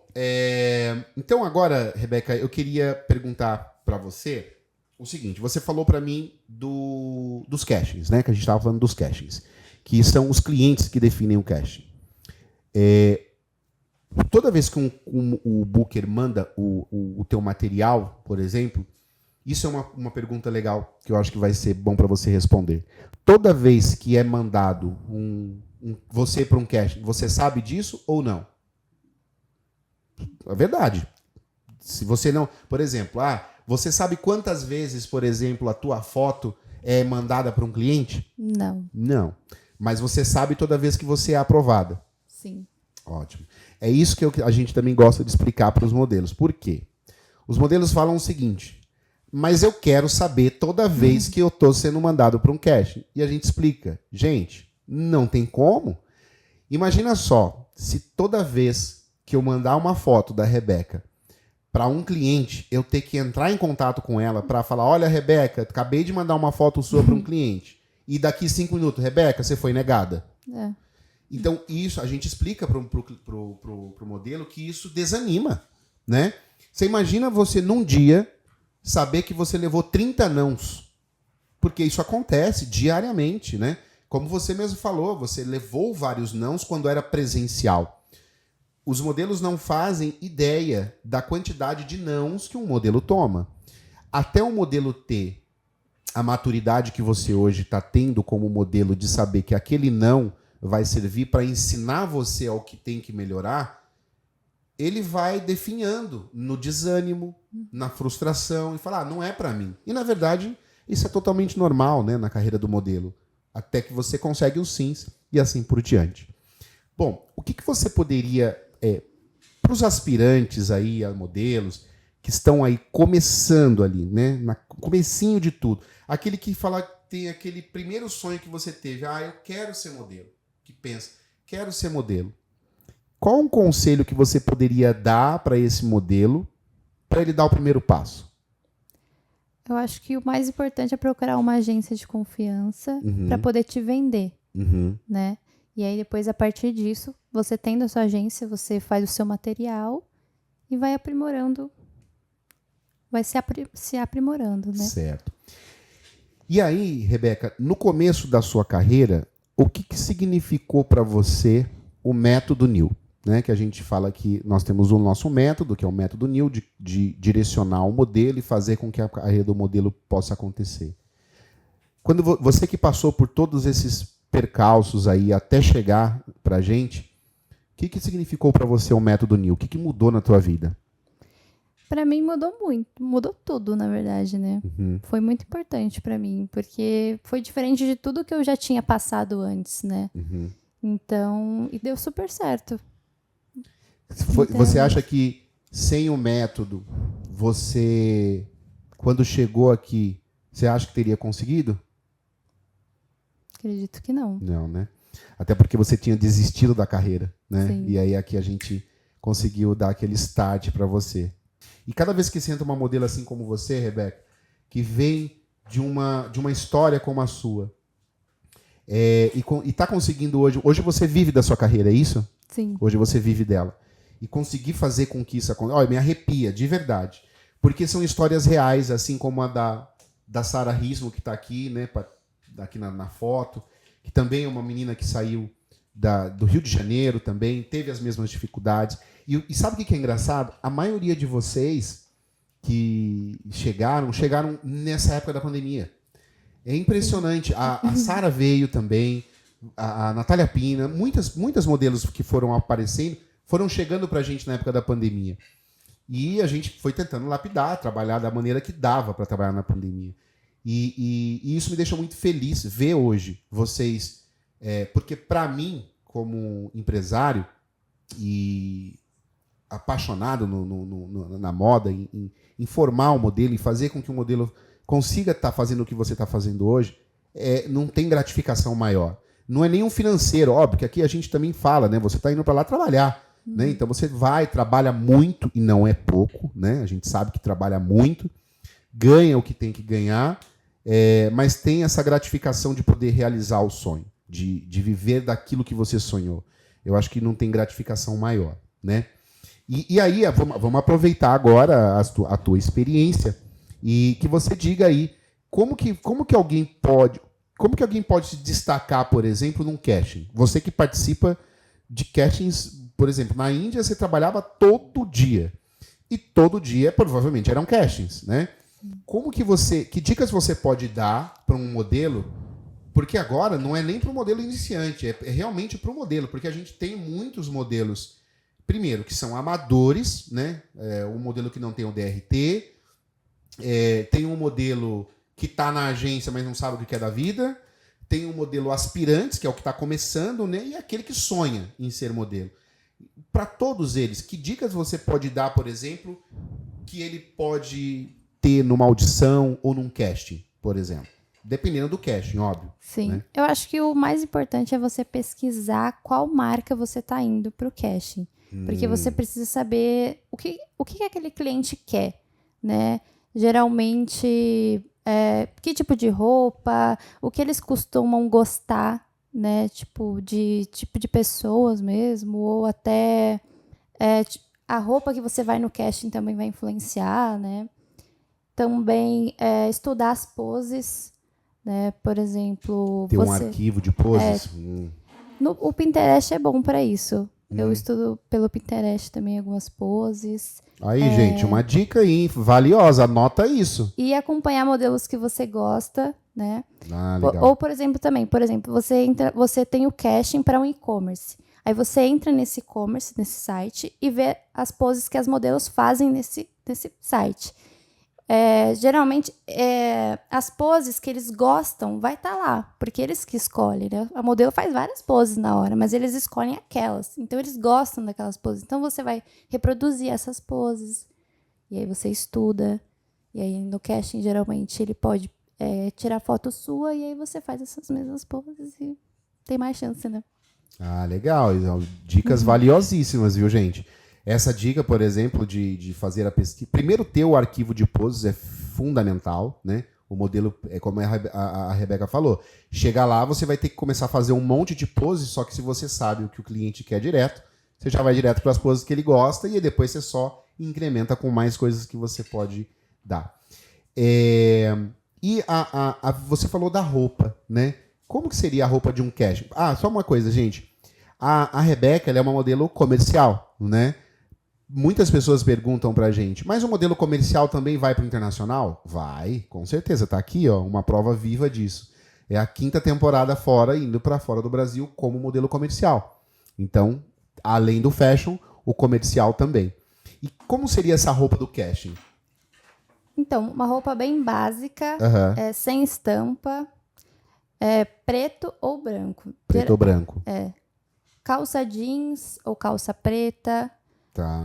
então agora, Rebeca, eu queria perguntar para você o seguinte. Você falou para mim dos cachings, né? Que a gente estava falando dos cachings, que são os clientes que definem o caching. Toda vez que o booker manda o teu material, por exemplo, isso é uma pergunta legal que eu acho que vai ser bom para você responder. Toda vez que é mandado você para um casting, você sabe disso ou não? É verdade. Se você não... Por exemplo, você sabe quantas vezes, por exemplo, a tua foto é mandada para um cliente? Não. Não. Mas você sabe toda vez que você é aprovada? Sim. Ótimo. É isso que a gente também gosta de explicar para os modelos. Por quê? Os modelos falam o seguinte... Mas eu quero saber toda vez que eu estou sendo mandado para um casting. E a gente explica. Gente, não tem como. Imagina só, se toda vez que eu mandar uma foto da Rebeca para um cliente, eu ter que entrar em contato com ela para falar, olha, Rebeca, acabei de mandar uma foto sua para um cliente. E daqui 5 minutos, Rebeca, você foi negada. Então, isso, a gente explica para o modelo que isso desanima, né? Você imagina você, num dia... saber que você levou 30 nãos. Porque isso acontece diariamente, né? Como você mesmo falou, você levou vários nãos quando era presencial. Os modelos não fazem ideia da quantidade de nãos que um modelo toma. Até o modelo ter a maturidade que você hoje está tendo como modelo de saber que aquele não vai servir para ensinar você ao que tem que melhorar, ele vai definhando no desânimo, na frustração, e falar, não é para mim. E, na verdade, Isso é totalmente normal, né, na carreira do modelo. Até que você consegue os sims e assim por diante. Bom, o que você poderia, para os aspirantes aí a modelos, que estão aí começando ali, né, no comecinho de tudo, aquele que fala, tem aquele primeiro sonho que você teve, eu quero ser modelo, que pensa, quero ser modelo. Qual um conselho que você poderia dar para esse modelo para ele dar o primeiro passo? Eu acho que o mais importante é procurar uma agência de confiança para poder te vender, né? E aí depois, a partir disso, você tendo a sua agência, você faz o seu material e vai aprimorando, vai se aprimorando, né? Certo. E aí, Rebeca, no começo da sua carreira, o que significou para você o método NIL? Né, que a gente fala que nós temos o nosso método, que é o método NIL, de direcionar o modelo e fazer com que a carreira do modelo possa acontecer. Quando você que passou por todos esses percalços aí até chegar para a gente, o que significou para você o método NIL? O que mudou na tua vida? Para mim mudou muito, mudou tudo, na verdade, né? Foi muito importante para mim, porque foi diferente de tudo que eu já tinha passado antes, né? Então, e deu super certo. Você acha que sem o método, você, quando chegou aqui, você acha que teria conseguido? Acredito que não. Não, né? Até porque você tinha desistido da carreira, né? Sim. E aí aqui a gente conseguiu dar aquele start para você. E cada vez que você entra uma modelo assim como você, Rebeca, que vem de uma história como a sua, e está conseguindo hoje você vive da sua carreira, é isso? Sim. Hoje você vive dela. E conseguir fazer com que isso aconteça. Olha, me arrepia, de verdade. Porque são histórias reais, assim como a da Sara Rismo, que está aqui, né, aqui na foto, que também é uma menina que saiu do Rio de Janeiro também, teve as mesmas dificuldades. E sabe o que é engraçado? A maioria de vocês que chegaram nessa época da pandemia. É impressionante. A Sara veio também, a Natália Pina, muitas modelos que foram aparecendo, foram chegando para a gente na época da pandemia. E a gente foi tentando lapidar, trabalhar da maneira que dava para trabalhar na pandemia. E isso me deixou muito feliz ver hoje vocês. Porque, para mim, como empresário e apaixonado na moda, em formar o modelo e fazer com que o modelo consiga estar fazendo o que você está fazendo hoje, não tem gratificação maior. Não é nenhum financeiro, óbvio que aqui a gente também fala, né? Você está indo para lá trabalhar. Né? Então você trabalha muito, e não é pouco, né? A gente sabe que trabalha muito, ganha o que tem que ganhar, mas tem essa gratificação de poder realizar o sonho, de viver daquilo que você sonhou. Eu acho que não tem gratificação maior, né? E aí, vamos aproveitar agora a tua experiência e que você diga aí como que alguém pode se destacar, por exemplo, num casting. Você que participa de castings. Por exemplo, na Índia você trabalhava todo dia. E todo dia, provavelmente, eram castings, né? Que dicas você pode dar para um modelo? Porque agora não é nem para o modelo iniciante, é realmente para o modelo. Porque a gente tem muitos modelos, primeiro, que são amadores, né? Um modelo que não tem o DRT. Tem um modelo que está na agência, mas não sabe o que é da vida. Tem um modelo aspirantes, que é o que está começando, né? E aquele que sonha em ser modelo. Para todos eles, que dicas você pode dar, por exemplo, que ele pode ter numa audição ou num casting, por exemplo? Dependendo do casting, óbvio. Sim. Né? Eu acho que o mais importante é você pesquisar qual marca você está indo para o casting. Porque você precisa saber o que aquele cliente quer, né? Geralmente, que tipo de roupa, o que eles costumam gostar, né, tipo de pessoas mesmo, ou até a roupa que você vai no casting também vai influenciar, né? Também estudar as poses, né? Por exemplo, ter um arquivo de poses. O Pinterest é bom para isso. Eu estudo pelo Pinterest também algumas poses. Aí, gente, uma dica aí, valiosa, anota isso. E acompanhar modelos que você gosta, né? Legal. Ou, por exemplo, você tem o casting para um e-commerce. Aí você entra nesse e-commerce, nesse site, e vê as poses que as modelos fazem nesse site. Geralmente, as poses que eles gostam vai estar lá, porque eles que escolhem, né? A modelo faz várias poses na hora, mas eles escolhem aquelas. Então, eles gostam daquelas poses. Então, você vai reproduzir essas poses, e aí você estuda, e aí no casting, geralmente, ele pode tirar foto sua, e aí você faz essas mesmas poses e tem mais chance, né? Ah, legal. Dicas valiosíssimas, viu, gente? Essa dica, por exemplo, de fazer a pesquisa. Primeiro, ter o arquivo de poses é fundamental, né? O modelo, como a Rebeca falou, chega lá, você vai ter que começar a fazer um monte de poses, só que se você sabe o que o cliente quer direto, você já vai direto para as poses que ele gosta e depois você só incrementa com mais coisas que você pode dar. E você falou da roupa, né? Como que seria a roupa de um casting? Ah, só uma coisa, gente. A Rebeca, ela é uma modelo comercial, né? Muitas pessoas perguntam pra gente, mas o modelo comercial também vai para o internacional? Vai, com certeza. Tá aqui, ó, uma prova viva disso. É a 5ª temporada fora, indo para fora do Brasil como modelo comercial. Então, além do fashion, o comercial também. E como seria essa roupa do casting? Então, uma roupa bem básica, sem estampa, preto ou branco. Preto ou branco. Calça jeans ou calça preta. Tá.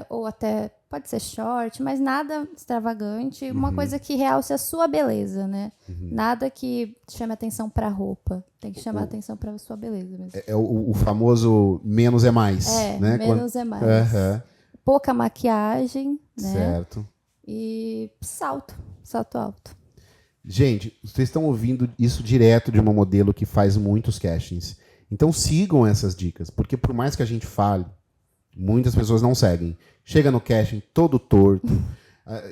Ou até pode ser short, mas nada extravagante. Uma coisa que realce a sua beleza, né? Nada que chame atenção pra roupa. Tem que chamar atenção pra sua beleza mesmo. É o famoso menos é mais. Né? Menos é mais. Pouca maquiagem, né? Certo. E salto alto. Gente, vocês estão ouvindo isso direto de uma modelo que faz muitos castings. Então sigam essas dicas, porque por mais que a gente fale, muitas pessoas não seguem. Chega no casting todo torto.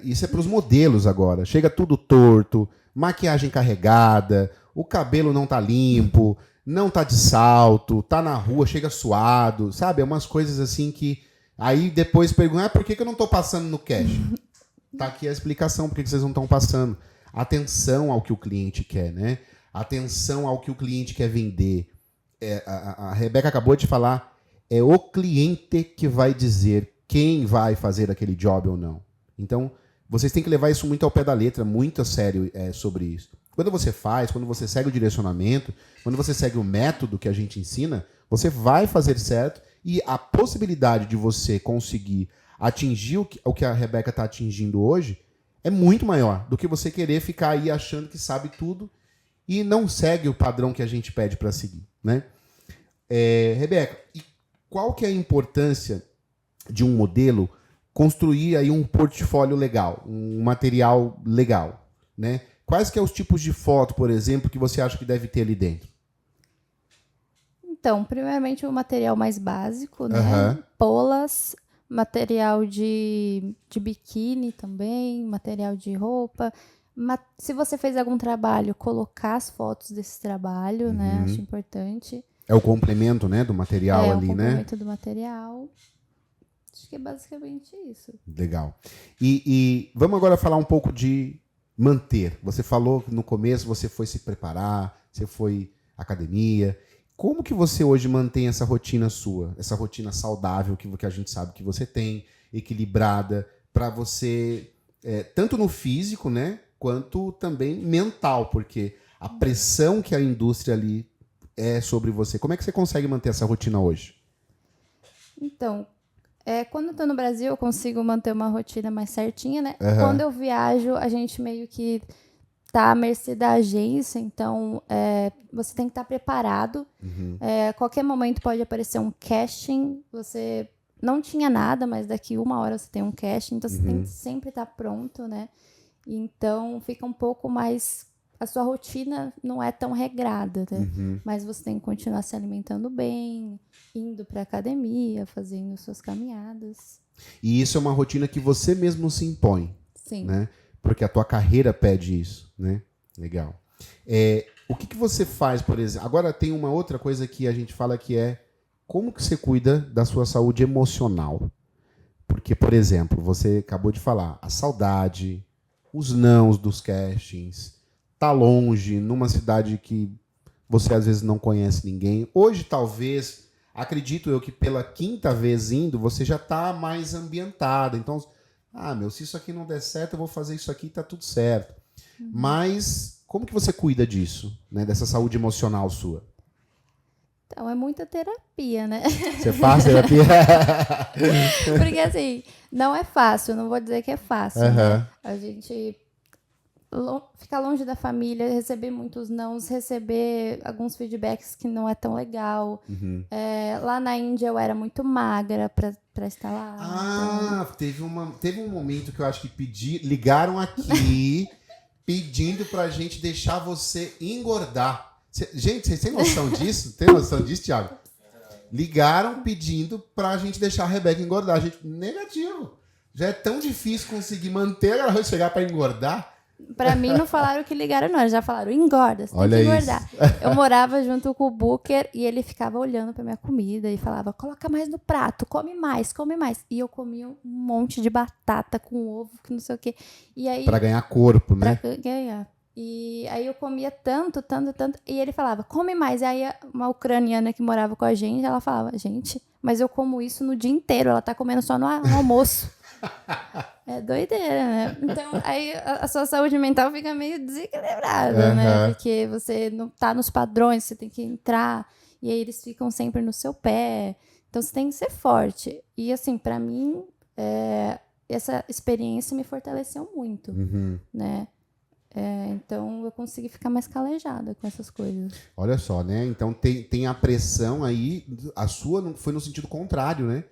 Isso é para os modelos agora. Chega tudo torto, maquiagem carregada, o cabelo não tá limpo, não tá de salto, tá na rua, chega suado, sabe? É umas coisas assim que... Aí depois perguntam, por que eu não tô passando no casting? Tá aqui a explicação por que vocês não estão passando. Atenção ao que o cliente quer, né? Atenção ao que o cliente quer vender. A Rebeca acabou de falar, é o cliente que vai dizer quem vai fazer aquele job ou não. Então, vocês têm que levar isso muito ao pé da letra, muito a sério sobre isso. Quando você faz, quando você segue o direcionamento, quando você segue o método que a gente ensina, você vai fazer certo e a possibilidade de você conseguir atingir o que a Rebeca está atingindo hoje é muito maior do que você querer ficar aí achando que sabe tudo e não segue o padrão que a gente pede para seguir, né? Rebeca, e qual que é a importância de um modelo construir aí um portfólio legal, um material legal, né? Quais que é os tipos de foto, por exemplo, que você acha que deve ter ali dentro? Então, primeiramente o material mais básico, né? Polas, material de biquíni também, material de roupa. Se você fez algum trabalho, colocar as fotos desse trabalho, né? Acho importante. É o complemento, né, do material ali, né? É o complemento do material. Acho que é basicamente isso. Legal. E vamos agora falar um pouco de manter. Você falou que no começo você foi se preparar, você foi à academia. Como que você hoje mantém essa rotina sua? Essa rotina saudável que a gente sabe que você tem, equilibrada, para você, tanto no físico, né, quanto também mental, porque a pressão que a indústria ali é sobre você. Como é que você consegue manter essa rotina hoje? Então, quando eu tô no Brasil, eu consigo manter uma rotina mais certinha, né? Quando eu viajo, a gente meio que tá à mercê da agência, então você tem que estar preparado. A qualquer momento pode aparecer um casting, você não tinha nada, mas daqui 1 hora você tem um casting, então você tem que sempre estar pronto, né? Então fica um pouco mais... A sua rotina não é tão regrada, né? Mas você tem que continuar se alimentando bem, indo para academia, fazendo suas caminhadas. E isso é uma rotina que você mesmo se impõe. Sim. Né? Porque a tua carreira pede isso, né? Legal. O que você faz, por exemplo? Agora tem uma outra coisa que a gente fala que é como que você cuida da sua saúde emocional. Porque, por exemplo, você acabou de falar, a saudade, os nãos dos castings, tá longe, numa cidade que você às vezes não conhece ninguém. Hoje, talvez, acredito eu que pela 5ª vez indo, você já tá mais ambientada. Então, se isso aqui não der certo, eu vou fazer isso aqui e tá tudo certo. Mas como que você cuida disso, né? Dessa saúde emocional sua? Então, é muita terapia, né? Você faz terapia? Porque, assim, não é fácil, não vou dizer que é fácil, né? A gente ficar longe da família, receber muitos nãos, receber alguns feedbacks que não é tão legal. Lá na Índia eu era muito magra pra estar lá. Teve um momento que eu acho que ligaram aqui pedindo pra gente deixar você engordar. Gente, vocês têm noção disso? Tem noção disso, Thiago? Ligaram pedindo pra gente deixar a Rebeca engordar. Gente, negativo. Já é tão difícil conseguir manter ela chegar pra engordar. Pra mim não falaram que ligaram, não. Eles já falaram, engorda, você Olha tem que engordar. isso. Eu morava junto com o Booker e ele ficava olhando pra minha comida e falava, coloca mais no prato, come mais, come mais. E eu comia um monte de batata com ovo, que não sei o quê. E aí, pra ganhar corpo, né? Pra ganhar. E aí eu comia tanto, e ele falava, come mais. E aí uma ucraniana que morava com a gente, ela falava, gente, mas eu como isso no dia inteiro, ela tá comendo só no almoço. É doideira, né? Então, aí a sua saúde mental fica meio desequilibrada, né? Porque você não tá nos padrões, você tem que entrar, e aí eles ficam sempre no seu pé. Então, você tem que ser forte. E, assim, pra mim, essa experiência me fortaleceu muito, né? Então, eu consegui ficar mais calejada com essas coisas. Olha só, né? Então, tem a pressão aí, a sua foi no sentido contrário, né?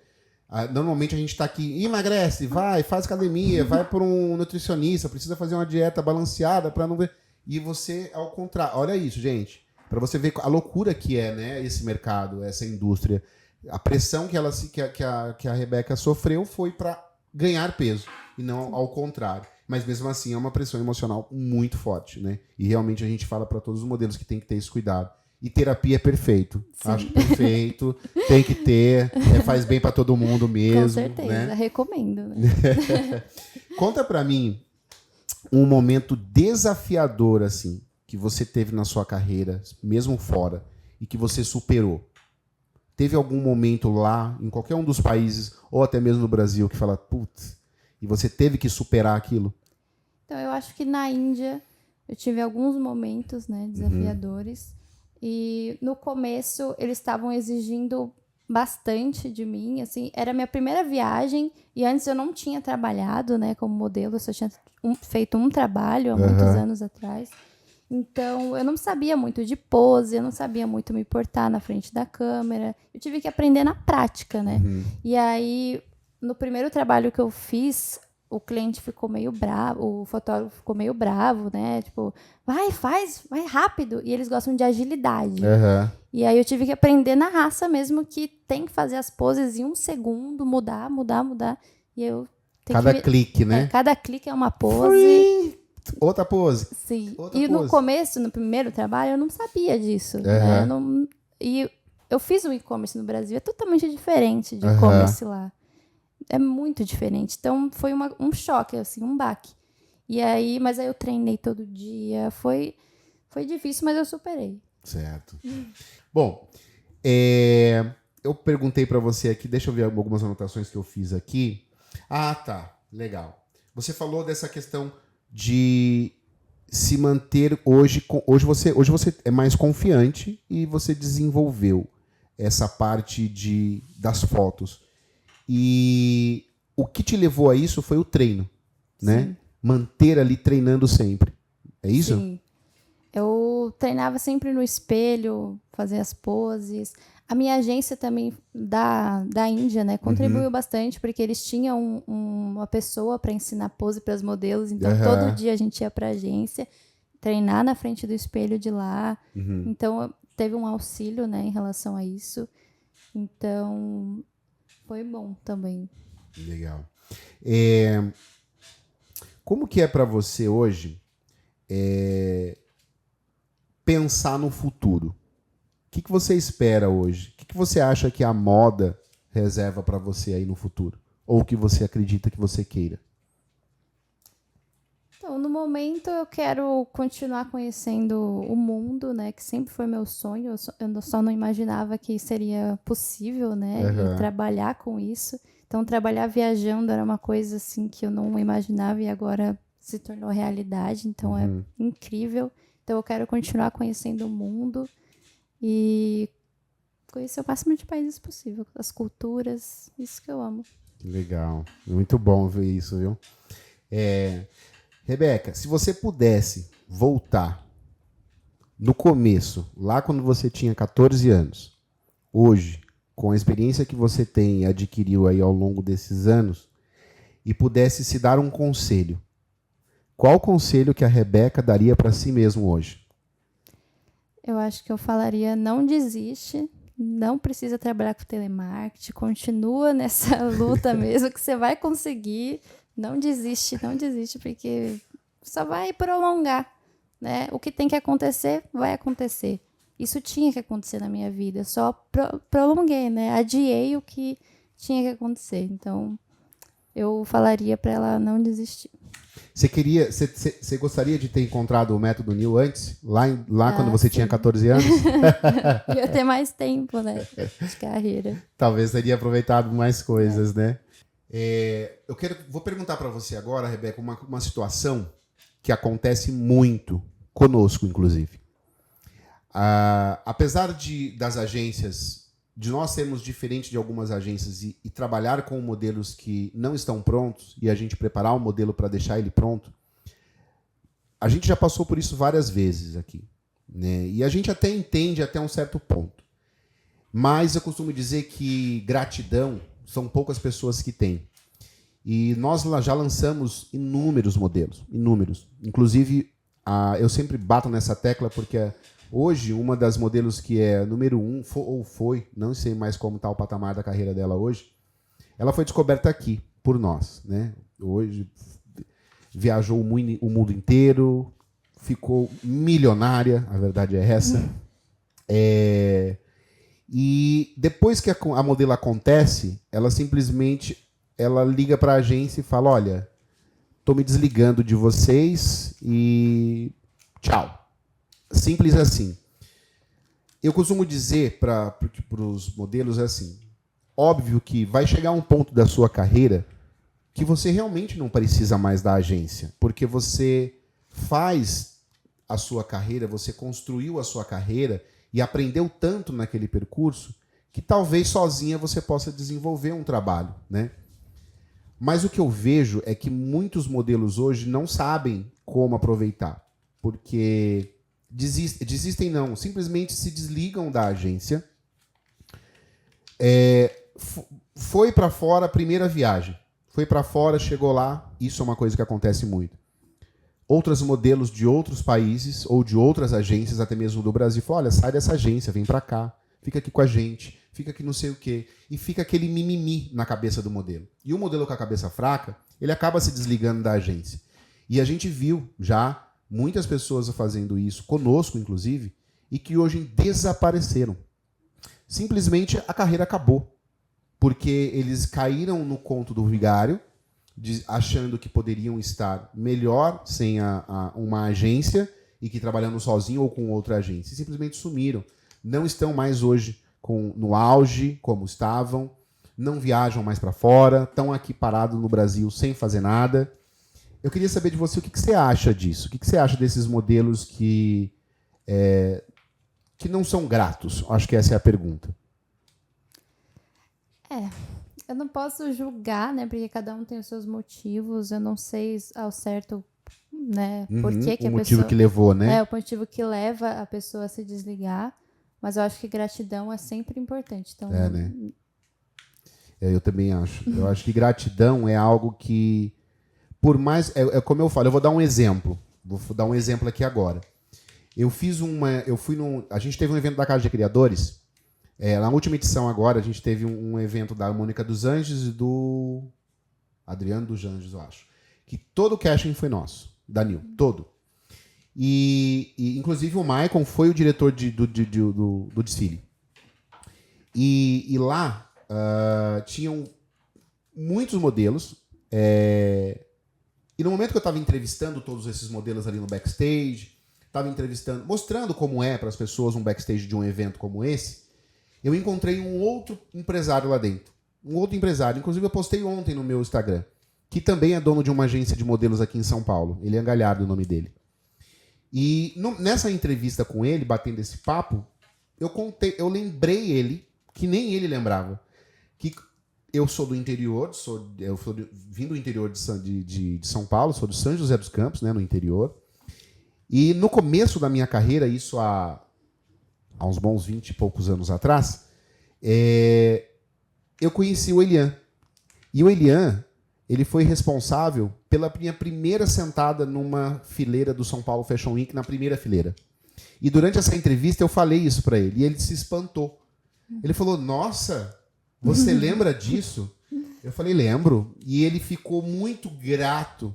Normalmente a gente tá aqui, emagrece, faz academia, vai por um nutricionista, precisa fazer uma dieta balanceada para não ver. E você, ao contrário, olha isso, gente, para você ver a loucura que é, né, esse mercado, essa indústria. A pressão que a Rebeca sofreu foi para ganhar peso e não ao contrário. Mas mesmo assim é uma pressão emocional muito forte, né? E realmente a gente fala para todos os modelos que tem que ter esse cuidado. E terapia é perfeito. Sim. Acho perfeito. Tem que ter. Faz bem para todo mundo mesmo. Com certeza. Né? Recomendo. Né? Conta para mim um momento desafiador, assim, que você teve na sua carreira, mesmo fora, e que você superou. Teve algum momento lá, em qualquer um dos países, ou até mesmo no Brasil, que fala, putz, e você teve que superar aquilo? Então, eu acho que na Índia eu tive alguns momentos, né, desafiadores. E no começo eles estavam exigindo bastante de mim, assim, era a minha primeira viagem e antes eu não tinha trabalhado, né, como modelo, eu só tinha feito um trabalho há muitos anos atrás. Então, eu não sabia muito de pose, eu não sabia muito me portar na frente da câmera. Eu tive que aprender na prática, né? E aí, no primeiro trabalho que eu fiz, o cliente ficou meio bravo, o fotógrafo ficou meio bravo, né? Tipo, vai rápido. E eles gostam de agilidade. E aí eu tive que aprender na raça mesmo que tem que fazer as poses em um segundo, mudar. E eu cada clique, né? Cada clique é uma pose. Outra pose. Sim. Outra e pose. No começo, no primeiro trabalho, eu não sabia disso. Né? E eu fiz um e-commerce no Brasil, é totalmente diferente de e-commerce lá. É muito diferente. Então, foi um choque, assim, um baque. E aí, mas aí eu treinei todo dia. Foi difícil, mas eu superei. Certo. Bom, eu perguntei para você aqui, deixa eu ver algumas anotações que eu fiz aqui. Ah, tá. Legal. Você falou dessa questão de se manter hoje você é mais confiante e você desenvolveu essa parte das fotos. E o que te levou a isso foi o treino, né? Sim. Manter ali treinando sempre. É isso? Sim. Eu treinava sempre no espelho, fazia as poses. A minha agência também da Índia, né, contribuiu bastante, porque eles tinham uma pessoa para ensinar pose para os modelos. Então, todo dia a gente ia para a agência, treinar na frente do espelho de lá. Então, teve um auxílio, né, em relação a isso. Então, foi bom também. Legal. Como que é para você hoje pensar no futuro? O que você espera hoje? O que você acha que a moda reserva para você aí no futuro? Ou o que você acredita que você queira? Então, no momento, eu quero continuar conhecendo o mundo, né? Que sempre foi meu sonho. Eu só não imaginava que seria possível, né? E trabalhar com isso. Então, Então, trabalhar viajando era uma coisa assim que eu não imaginava e agora se tornou realidade. Então, é incrível. Então, eu quero continuar conhecendo o mundo e conhecer o máximo de países possível, as culturas, isso que eu amo. Legal. Muito bom ver isso, viu? Rebeca, se você pudesse voltar no começo, lá quando você tinha 14 anos, hoje, com a experiência que você tem e adquiriu aí ao longo desses anos, e pudesse se dar um conselho, qual conselho que a Rebeca daria para si mesma hoje? Eu acho que eu falaria, não desiste, não precisa trabalhar com telemarketing, continua nessa luta mesmo que você vai conseguir, não desiste, porque só vai prolongar, né? O que tem que acontecer, vai acontecer. Isso tinha que acontecer na minha vida, só prolonguei, né? Adiei o que tinha que acontecer. Então, eu falaria para ela não desistir. Você gostaria de ter encontrado o método New antes? Lá quando você tinha 14 anos? Ia ter mais tempo, né? De carreira. Talvez teria aproveitado mais coisas, né? Vou perguntar para você agora, Rebeca, uma situação que acontece muito conosco, inclusive. Apesar das agências, de nós sermos diferentes de algumas agências e trabalhar com modelos que não estão prontos e a gente preparar um modelo para deixar ele pronto, a gente já passou por isso várias vezes aqui, né? E a gente até entende até um certo ponto. Mas eu costumo dizer que gratidão são poucas pessoas que têm. E nós já lançamos inúmeros modelos, inúmeros. Inclusive, eu sempre bato nessa tecla porque hoje, uma das modelos que é número 1, foi, não sei mais como está o patamar da carreira dela hoje, ela foi descoberta aqui, por nós, né? Hoje, viajou o mundo inteiro, ficou milionária, a verdade é essa. E depois que a modelo acontece, ela simplesmente liga para a agência e fala, olha, estou me desligando de vocês e tchau. Simples assim. Eu costumo dizer para os modelos assim, óbvio que vai chegar um ponto da sua carreira que você realmente não precisa mais da agência, porque você faz a sua carreira, você construiu a sua carreira e aprendeu tanto naquele percurso que talvez sozinha você possa desenvolver um trabalho, né? Mas o que eu vejo é que muitos modelos hoje não sabem como aproveitar, porque desistem não, simplesmente se desligam da agência. Foi para fora a primeira viagem, foi para fora, chegou lá, isso é uma coisa que acontece muito. Outros modelos de outros países ou de outras agências, até mesmo do Brasil, falam, olha, sai dessa agência, vem para cá, fica aqui com a gente, fica aqui não sei o quê. E fica aquele mimimi na cabeça do modelo. E o modelo com a cabeça fraca, ele acaba se desligando da agência. E a gente viu já muitas pessoas fazendo isso, conosco inclusive, e que hoje desapareceram. Simplesmente a carreira acabou. Porque eles caíram no conto do vigário, achando que poderiam estar melhor sem uma agência e que trabalhando sozinho ou com outra agência. E simplesmente sumiram. Não estão mais hoje no auge, como estavam, não viajam mais para fora, estão aqui parados no Brasil sem fazer nada. Eu queria saber de você o que você acha disso. O que você acha desses modelos que não são gratos? Acho que essa é a pergunta. Eu não posso julgar, né? Porque cada um tem os seus motivos. Eu não sei ao certo, né? Por que a pessoa... O motivo que levou, né? O motivo que leva a pessoa a se desligar. Mas eu acho que gratidão é sempre importante. Então, né? Eu também acho. Eu acho que gratidão é algo que, por mais... como eu falo, eu vou dar um exemplo. Vou dar um exemplo aqui agora. A gente teve um evento da Casa de Criadores. Na última edição agora, a gente teve um evento da Mônica dos Anjos e do Adriano dos Anjos, eu acho. Que todo o casting foi nosso, da Nil, todo. E inclusive o Maicon foi o diretor do desfile. E lá tinham muitos modelos. E no momento que eu estava entrevistando todos esses modelos ali no backstage, estava entrevistando, mostrando como é para as pessoas um backstage de um evento como esse, eu encontrei um outro empresário lá dentro. um outro empresário, inclusive eu postei ontem no meu Instagram, que também é dono de uma agência de modelos aqui em São Paulo. Ele é Galhardo, o nome dele. E nessa entrevista com ele, batendo esse papo, eu lembrei ele, que nem ele lembrava, que eu sou do interior, vim do interior de São Paulo, sou de São José dos Campos, né, no interior. E no começo da minha carreira, isso há uns bons 20 e poucos anos atrás, eu conheci o Elian. E o Elian, ele foi responsável pela minha primeira sentada numa fileira do São Paulo Fashion Week, na primeira fileira. E durante essa entrevista eu falei isso para ele, e ele se espantou. Ele falou, nossa, você lembra disso? Eu falei, lembro. E ele ficou muito grato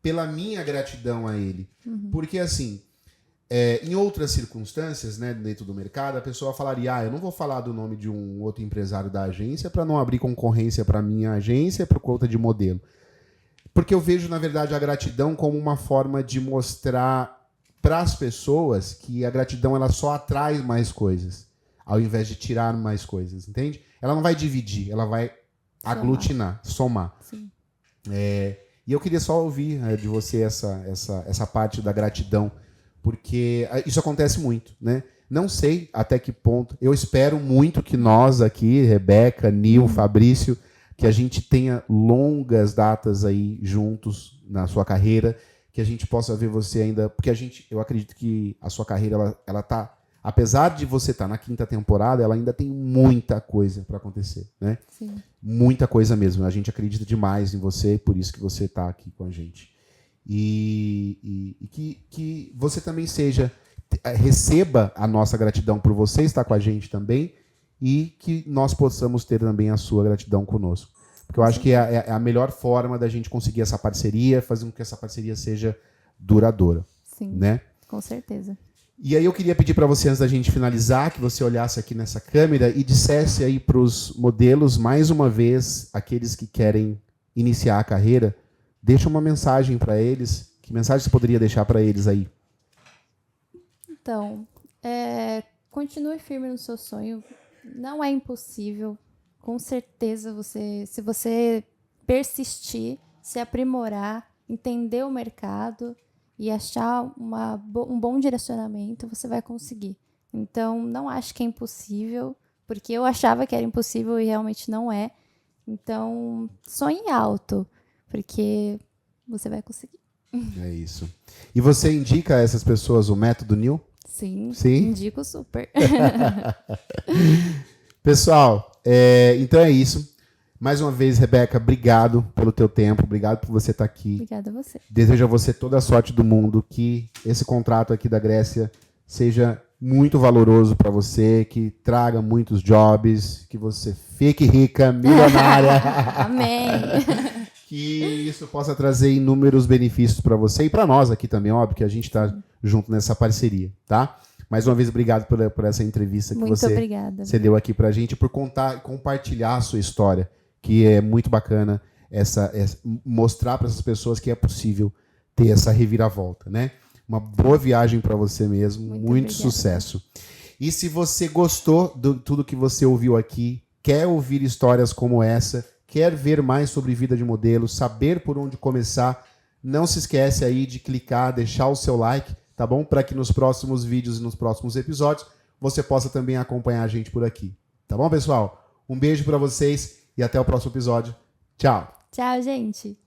pela minha gratidão a ele. Porque, assim, em outras circunstâncias, né, dentro do mercado, a pessoa falaria, eu não vou falar do nome de um outro empresário da agência para não abrir concorrência para minha agência por conta de modelo. Porque eu vejo, na verdade, a gratidão como uma forma de mostrar para as pessoas que a gratidão ela só atrai mais coisas, ao invés de tirar mais coisas, entende? Ela não vai dividir, ela vai aglutinar, somar. Sim. E eu queria só ouvir de você essa parte da gratidão, porque isso acontece muito, né? Não sei até que ponto. Eu espero muito que nós aqui, Rebeca, Nil, Fabrício, que a gente tenha longas datas aí juntos na sua carreira, que a gente possa ver você ainda, porque eu acredito que a sua carreira ela tá, apesar de você estar na 5ª temporada, ela ainda tem muita coisa para acontecer, né? Sim. Muita coisa mesmo. A gente acredita demais em você, por isso que você está aqui com a gente. E que você também receba a nossa gratidão por você estar com a gente também, e que nós possamos ter também a sua gratidão conosco. Porque eu acho que é a melhor forma da gente conseguir essa parceria, fazer com que essa parceria seja duradoura. Sim, né? Com certeza. E aí eu queria pedir para você, antes da gente finalizar, que você olhasse aqui nessa câmera e dissesse aí para os modelos, mais uma vez, aqueles que querem iniciar a carreira, deixa uma mensagem para eles. Que mensagem você poderia deixar para eles aí? Então, continue firme no seu sonho. Não é impossível. Com certeza, se você persistir, se aprimorar, entender o mercado e achar um bom direcionamento, você vai conseguir. Então, não acho que é impossível, porque eu achava que era impossível e realmente não é. Então, sonhe alto, porque você vai conseguir. É isso. E você indica a essas pessoas o método Nil? Sim, Sim? indico super. Pessoal, então é isso. Mais uma vez, Rebeca, obrigado pelo teu tempo, obrigado por você estar aqui. Obrigada a você. Desejo a você toda a sorte do mundo, que esse contrato aqui da Grécia seja muito valoroso para você, que traga muitos jobs, que você fique rica, milionária. Amém. Que isso possa trazer inúmeros benefícios para você e para nós aqui também, óbvio, que a gente está junto nessa parceria, tá? Mais uma vez, obrigado por essa entrevista que Muito você deu aqui para a gente, por compartilhar a sua história, que é muito bacana mostrar para essas pessoas que é possível ter essa reviravolta, né? Uma boa viagem para você mesmo, muito sucesso. E se você gostou de tudo que você ouviu aqui, quer ouvir histórias como essa, quer ver mais sobre vida de modelo, saber por onde começar, não se esquece aí de clicar, deixar o seu like, tá bom? Para que nos próximos vídeos e nos próximos episódios você possa também acompanhar a gente por aqui. Tá bom, pessoal? Um beijo para vocês e até o próximo episódio. Tchau! Tchau, gente!